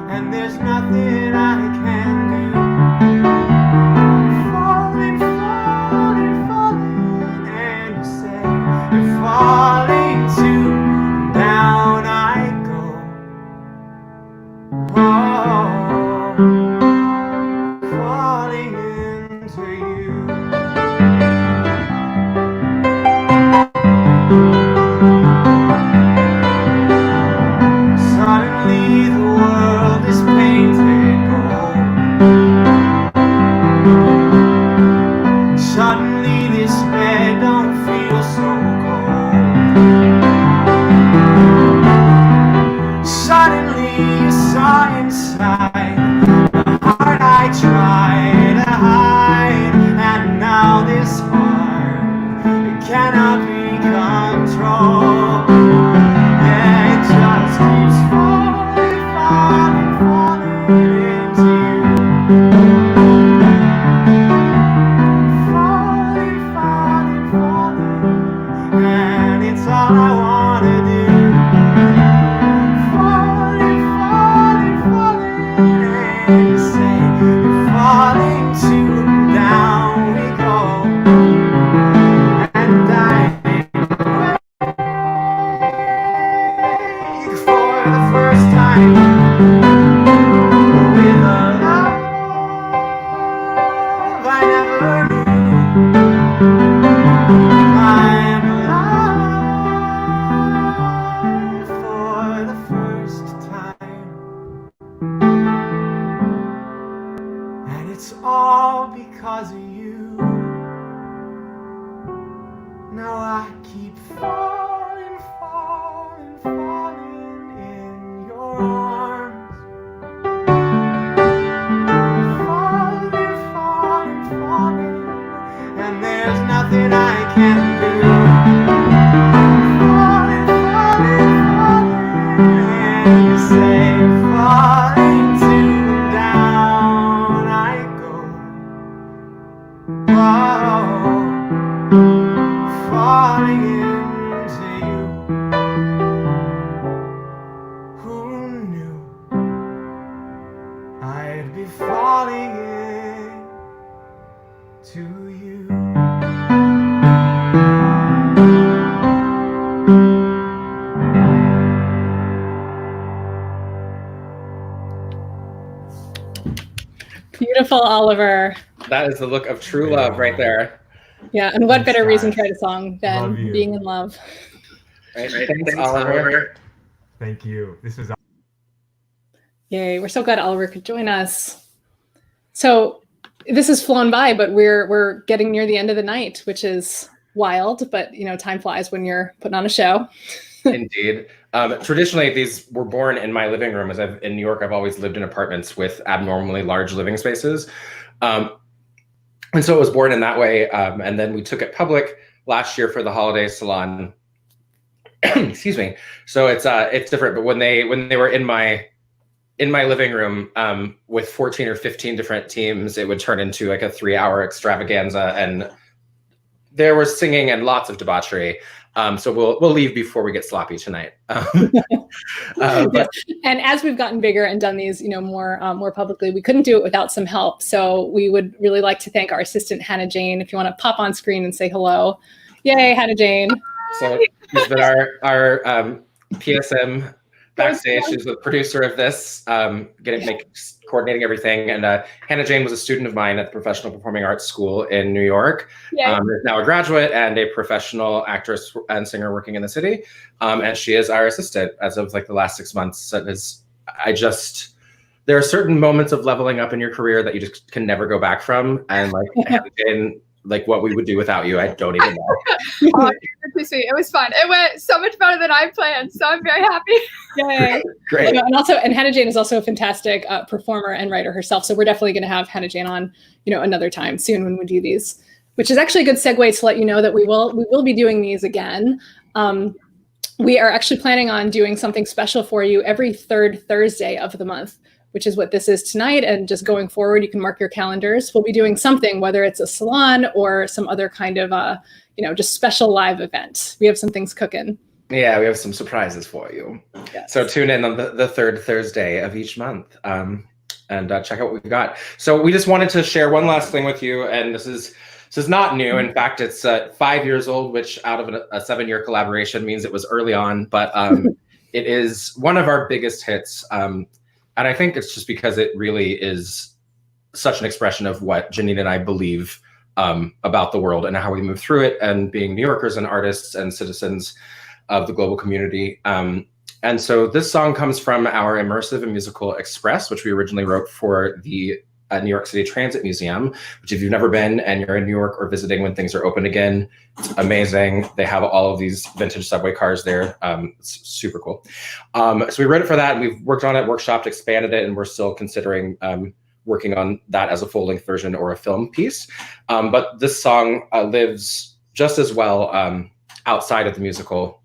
and there's nothing I can do. Falling, and you say you're falling too. Down I go. Oh. Falling into you. Suddenly the world is painted gold. Suddenly this bed don't feel so cold. Suddenly you saw inside heart I try to hide, and now this heart, it cannot be controlled. Yeah, it just keeps falling into you. Falling, and it's all I wanna do. And you say you're falling too, down we go. And I wake for the first time with a love I never knew. I'm alive for the first time. And it's all because of you. Now I keep falling in your arms. Falling, and there's nothing I can do. Falling, and you say falling too, down I go. Oh, falling into you. Who knew I'd be falling into you? Beautiful, Oliver. That is the look of true love right there. Yeah, and what better reason to write a song than Love you. being in love? Right? Thanks, Oliver. Thank you. This is Yay, we're so glad Oliver could join us. So this has flown by, but we're getting near the end of the night, which is wild, but you know, time flies when you're putting on a show. Indeed. Traditionally, these were born in my living room. In New York, I've always lived in apartments with abnormally large living spaces. And so it was born in that way. And then we took it public last year for the holiday salon. Excuse me. So it's different. But when they were in my living room with 14 or 15 different teams, it would turn into like a 3-hour extravaganza, and there was singing and lots of debauchery. So we'll leave before we get sloppy tonight. Yes. And as we've gotten bigger and done these, more publicly, we couldn't do it without some help. So we would really like to thank our assistant, Hannah Jane. If you want to pop on screen and say hello. Yay, Hannah Jane. So she's been our PSM backstage. She's the producer of this, coordinating everything. And Hannah Jane was a student of mine at the Professional Performing Arts School in New York. Is now a graduate and a professional actress and singer working in the city. And she is our assistant as of like the last 6 months. There are certain moments of leveling up in your career that you just can never go back from. And like Hannah Jane, like what we would do without you, I don't even know. Oh, you're too sweet. It was fun. It went so much better than I planned, so I'm very happy. Yay! Great. And Hannah Jane is also a fantastic performer and writer herself. So we're definitely going to have Hannah Jane on, another time soon when we do these. Which is actually a good segue to let you know that we will be doing these again. We are actually planning on doing something special for you every third Thursday of the month, which is what this is tonight. And just going forward, you can mark your calendars. We'll be doing something, whether it's a salon or some other kind of, just special live event. We have some things cooking. Yeah, we have some surprises for you. Yes. So tune in on the third Thursday of each month and check out what we've got. So we just wanted to share one last thing with you. And this is not new. In fact, it's 5 years old, which out of a 7-year collaboration means it was early on. But it is one of our biggest hits. And I think it's just because it really is such an expression of what Janine and I believe about the world and how we move through it, and being New Yorkers and artists and citizens of the global community. And so this song comes from our immersive and musical Express, which we originally wrote for the New York City Transit Museum, which if you've never been and you're in New York or visiting when things are open again, it's amazing. They have all of these vintage subway cars there. It's super cool. So we wrote it for that, and we've worked on it, workshopped, expanded it, and we're still considering working on that as a full-length version or a film piece. But this song lives just as well outside of the musical,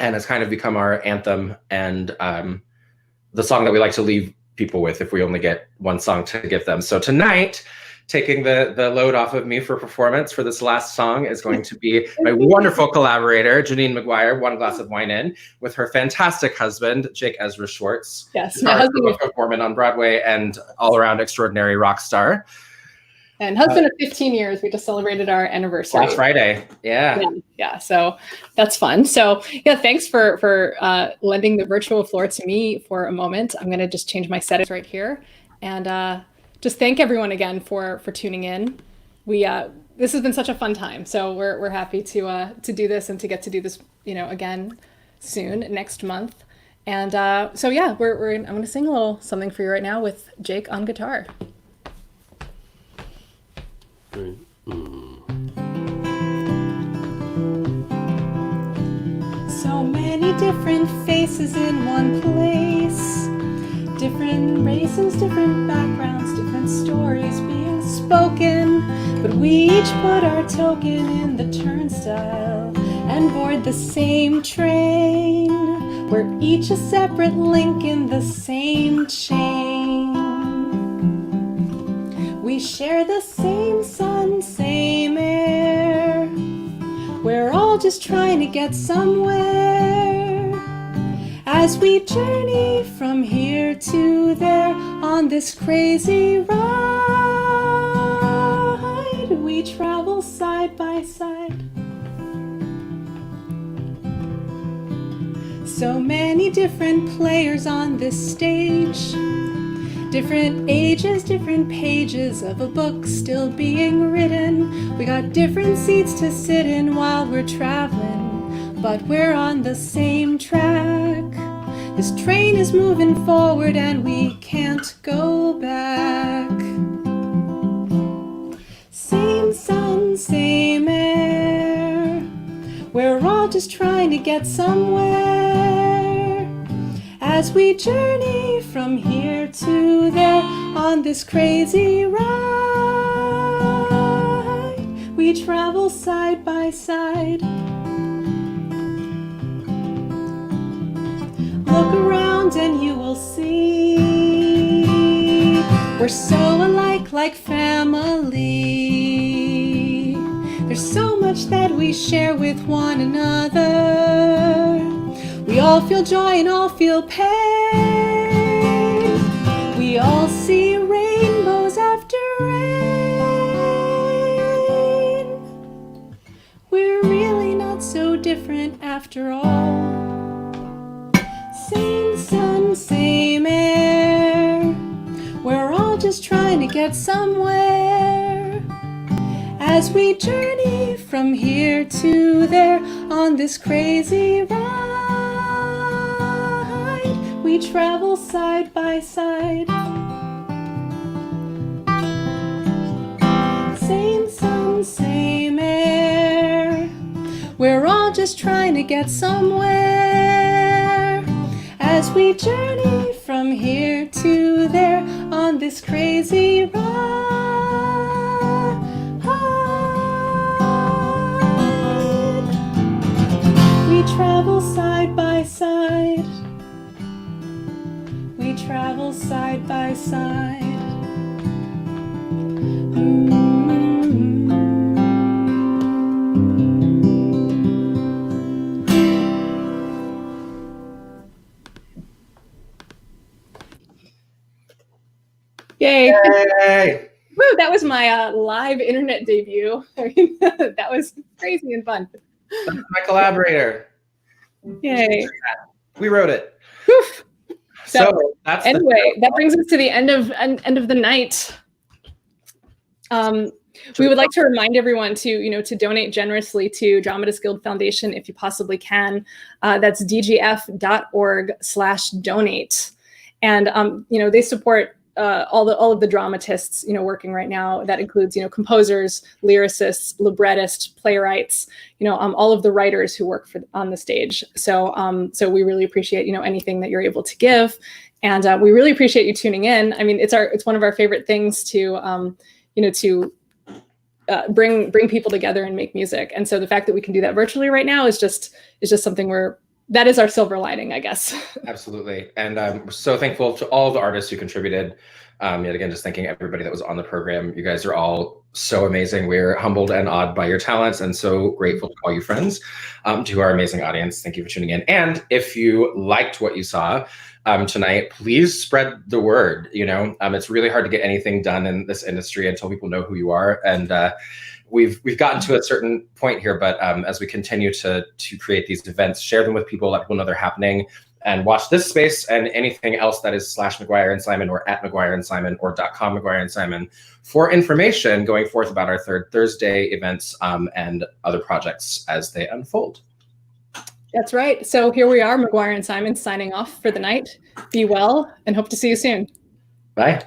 and has kind of become our anthem and the song that we like to leave people with if we only get one song to give them. So tonight, taking the load off of me for performance for this last song is going to be my wonderful collaborator, Janine McGuire, One Glass of Wine In, with her fantastic husband, Jake Ezra Schwartz. Yes, my husband of Mormon on Broadway and all-around extraordinary rock star. And husband of 15 years. We just celebrated our anniversary last Friday. Yeah. So that's fun. So yeah, thanks for lending the virtual floor to me for a moment. I'm going to just change my settings right here, and just thank everyone again for tuning in. This has been such a fun time. So we're happy to do this and to get to do this, again soon next month. And so yeah, I'm going to sing a little something for you right now with Jake on guitar. So many different faces in one place, different races, different backgrounds, different stories being spoken, but we each put our token in the turnstile and board the same train. We're each a separate link in the same chain. We share the same sun, same air. We're all just trying to get somewhere as we journey from here to there on this crazy ride. We travel side by side. So many different players on this stage. Different ages, different pages of a book still being written. We got different seats to sit in while we're traveling, but we're on the same track. This train is moving forward and we can't go back. Same sun, same air. We're all just trying to get somewhere as we journey from here to there on this crazy ride. We travel side by side. Look around and you will see we're so alike, like family. There's so much that we share with one another. We all feel joy and all feel pain. We all see rainbows after rain. We're really not so different after all. Same get somewhere. As we journey from here to there on this crazy ride, we travel side by side. Same sun, same air. We're all just trying to get somewhere. As we journey from here to there on this crazy ride. We travel side by side. We travel side by side. Yay. Yay! Woo, that was my live internet debut. That was crazy and fun. That's my collaborator. Yay. We wrote it. Woof. So that's anyway, that brings us to the end of the night. We would like to remind everyone to donate generously to Dramatists Guild Foundation if you possibly can. That's dgf.org/donate. And they support all of the dramatists working right now. That includes composers, lyricists, librettists, playwrights, all of the writers who work on the stage. So we really appreciate anything that you're able to give, and we really appreciate you tuning in. I mean, it's one of our favorite things to bring people together and make music. And so the fact that we can do that virtually right now is just something that is our silver lining, I guess. Absolutely. And we're so thankful to all the artists who contributed. Yet again, just thanking everybody that was on the program. You guys are all so amazing. We're humbled and awed by your talents and so grateful to call you friends. To our amazing audience, thank you for tuning in. And if you liked what you saw tonight, please spread the word. It's really hard to get anything done in this industry until people know who you are. And we've gotten to a certain point here, but as we continue to create these events, share them with people, let people know they're happening, and watch this space and anything else that is /McGuire and Simon or @McGuire and Simon or .com McGuire and Simon for information going forth about our Third Thursday events and other projects as they unfold. That's right. So here we are, McGuire and Simon, signing off for the night. Be well and hope to see you soon. Bye.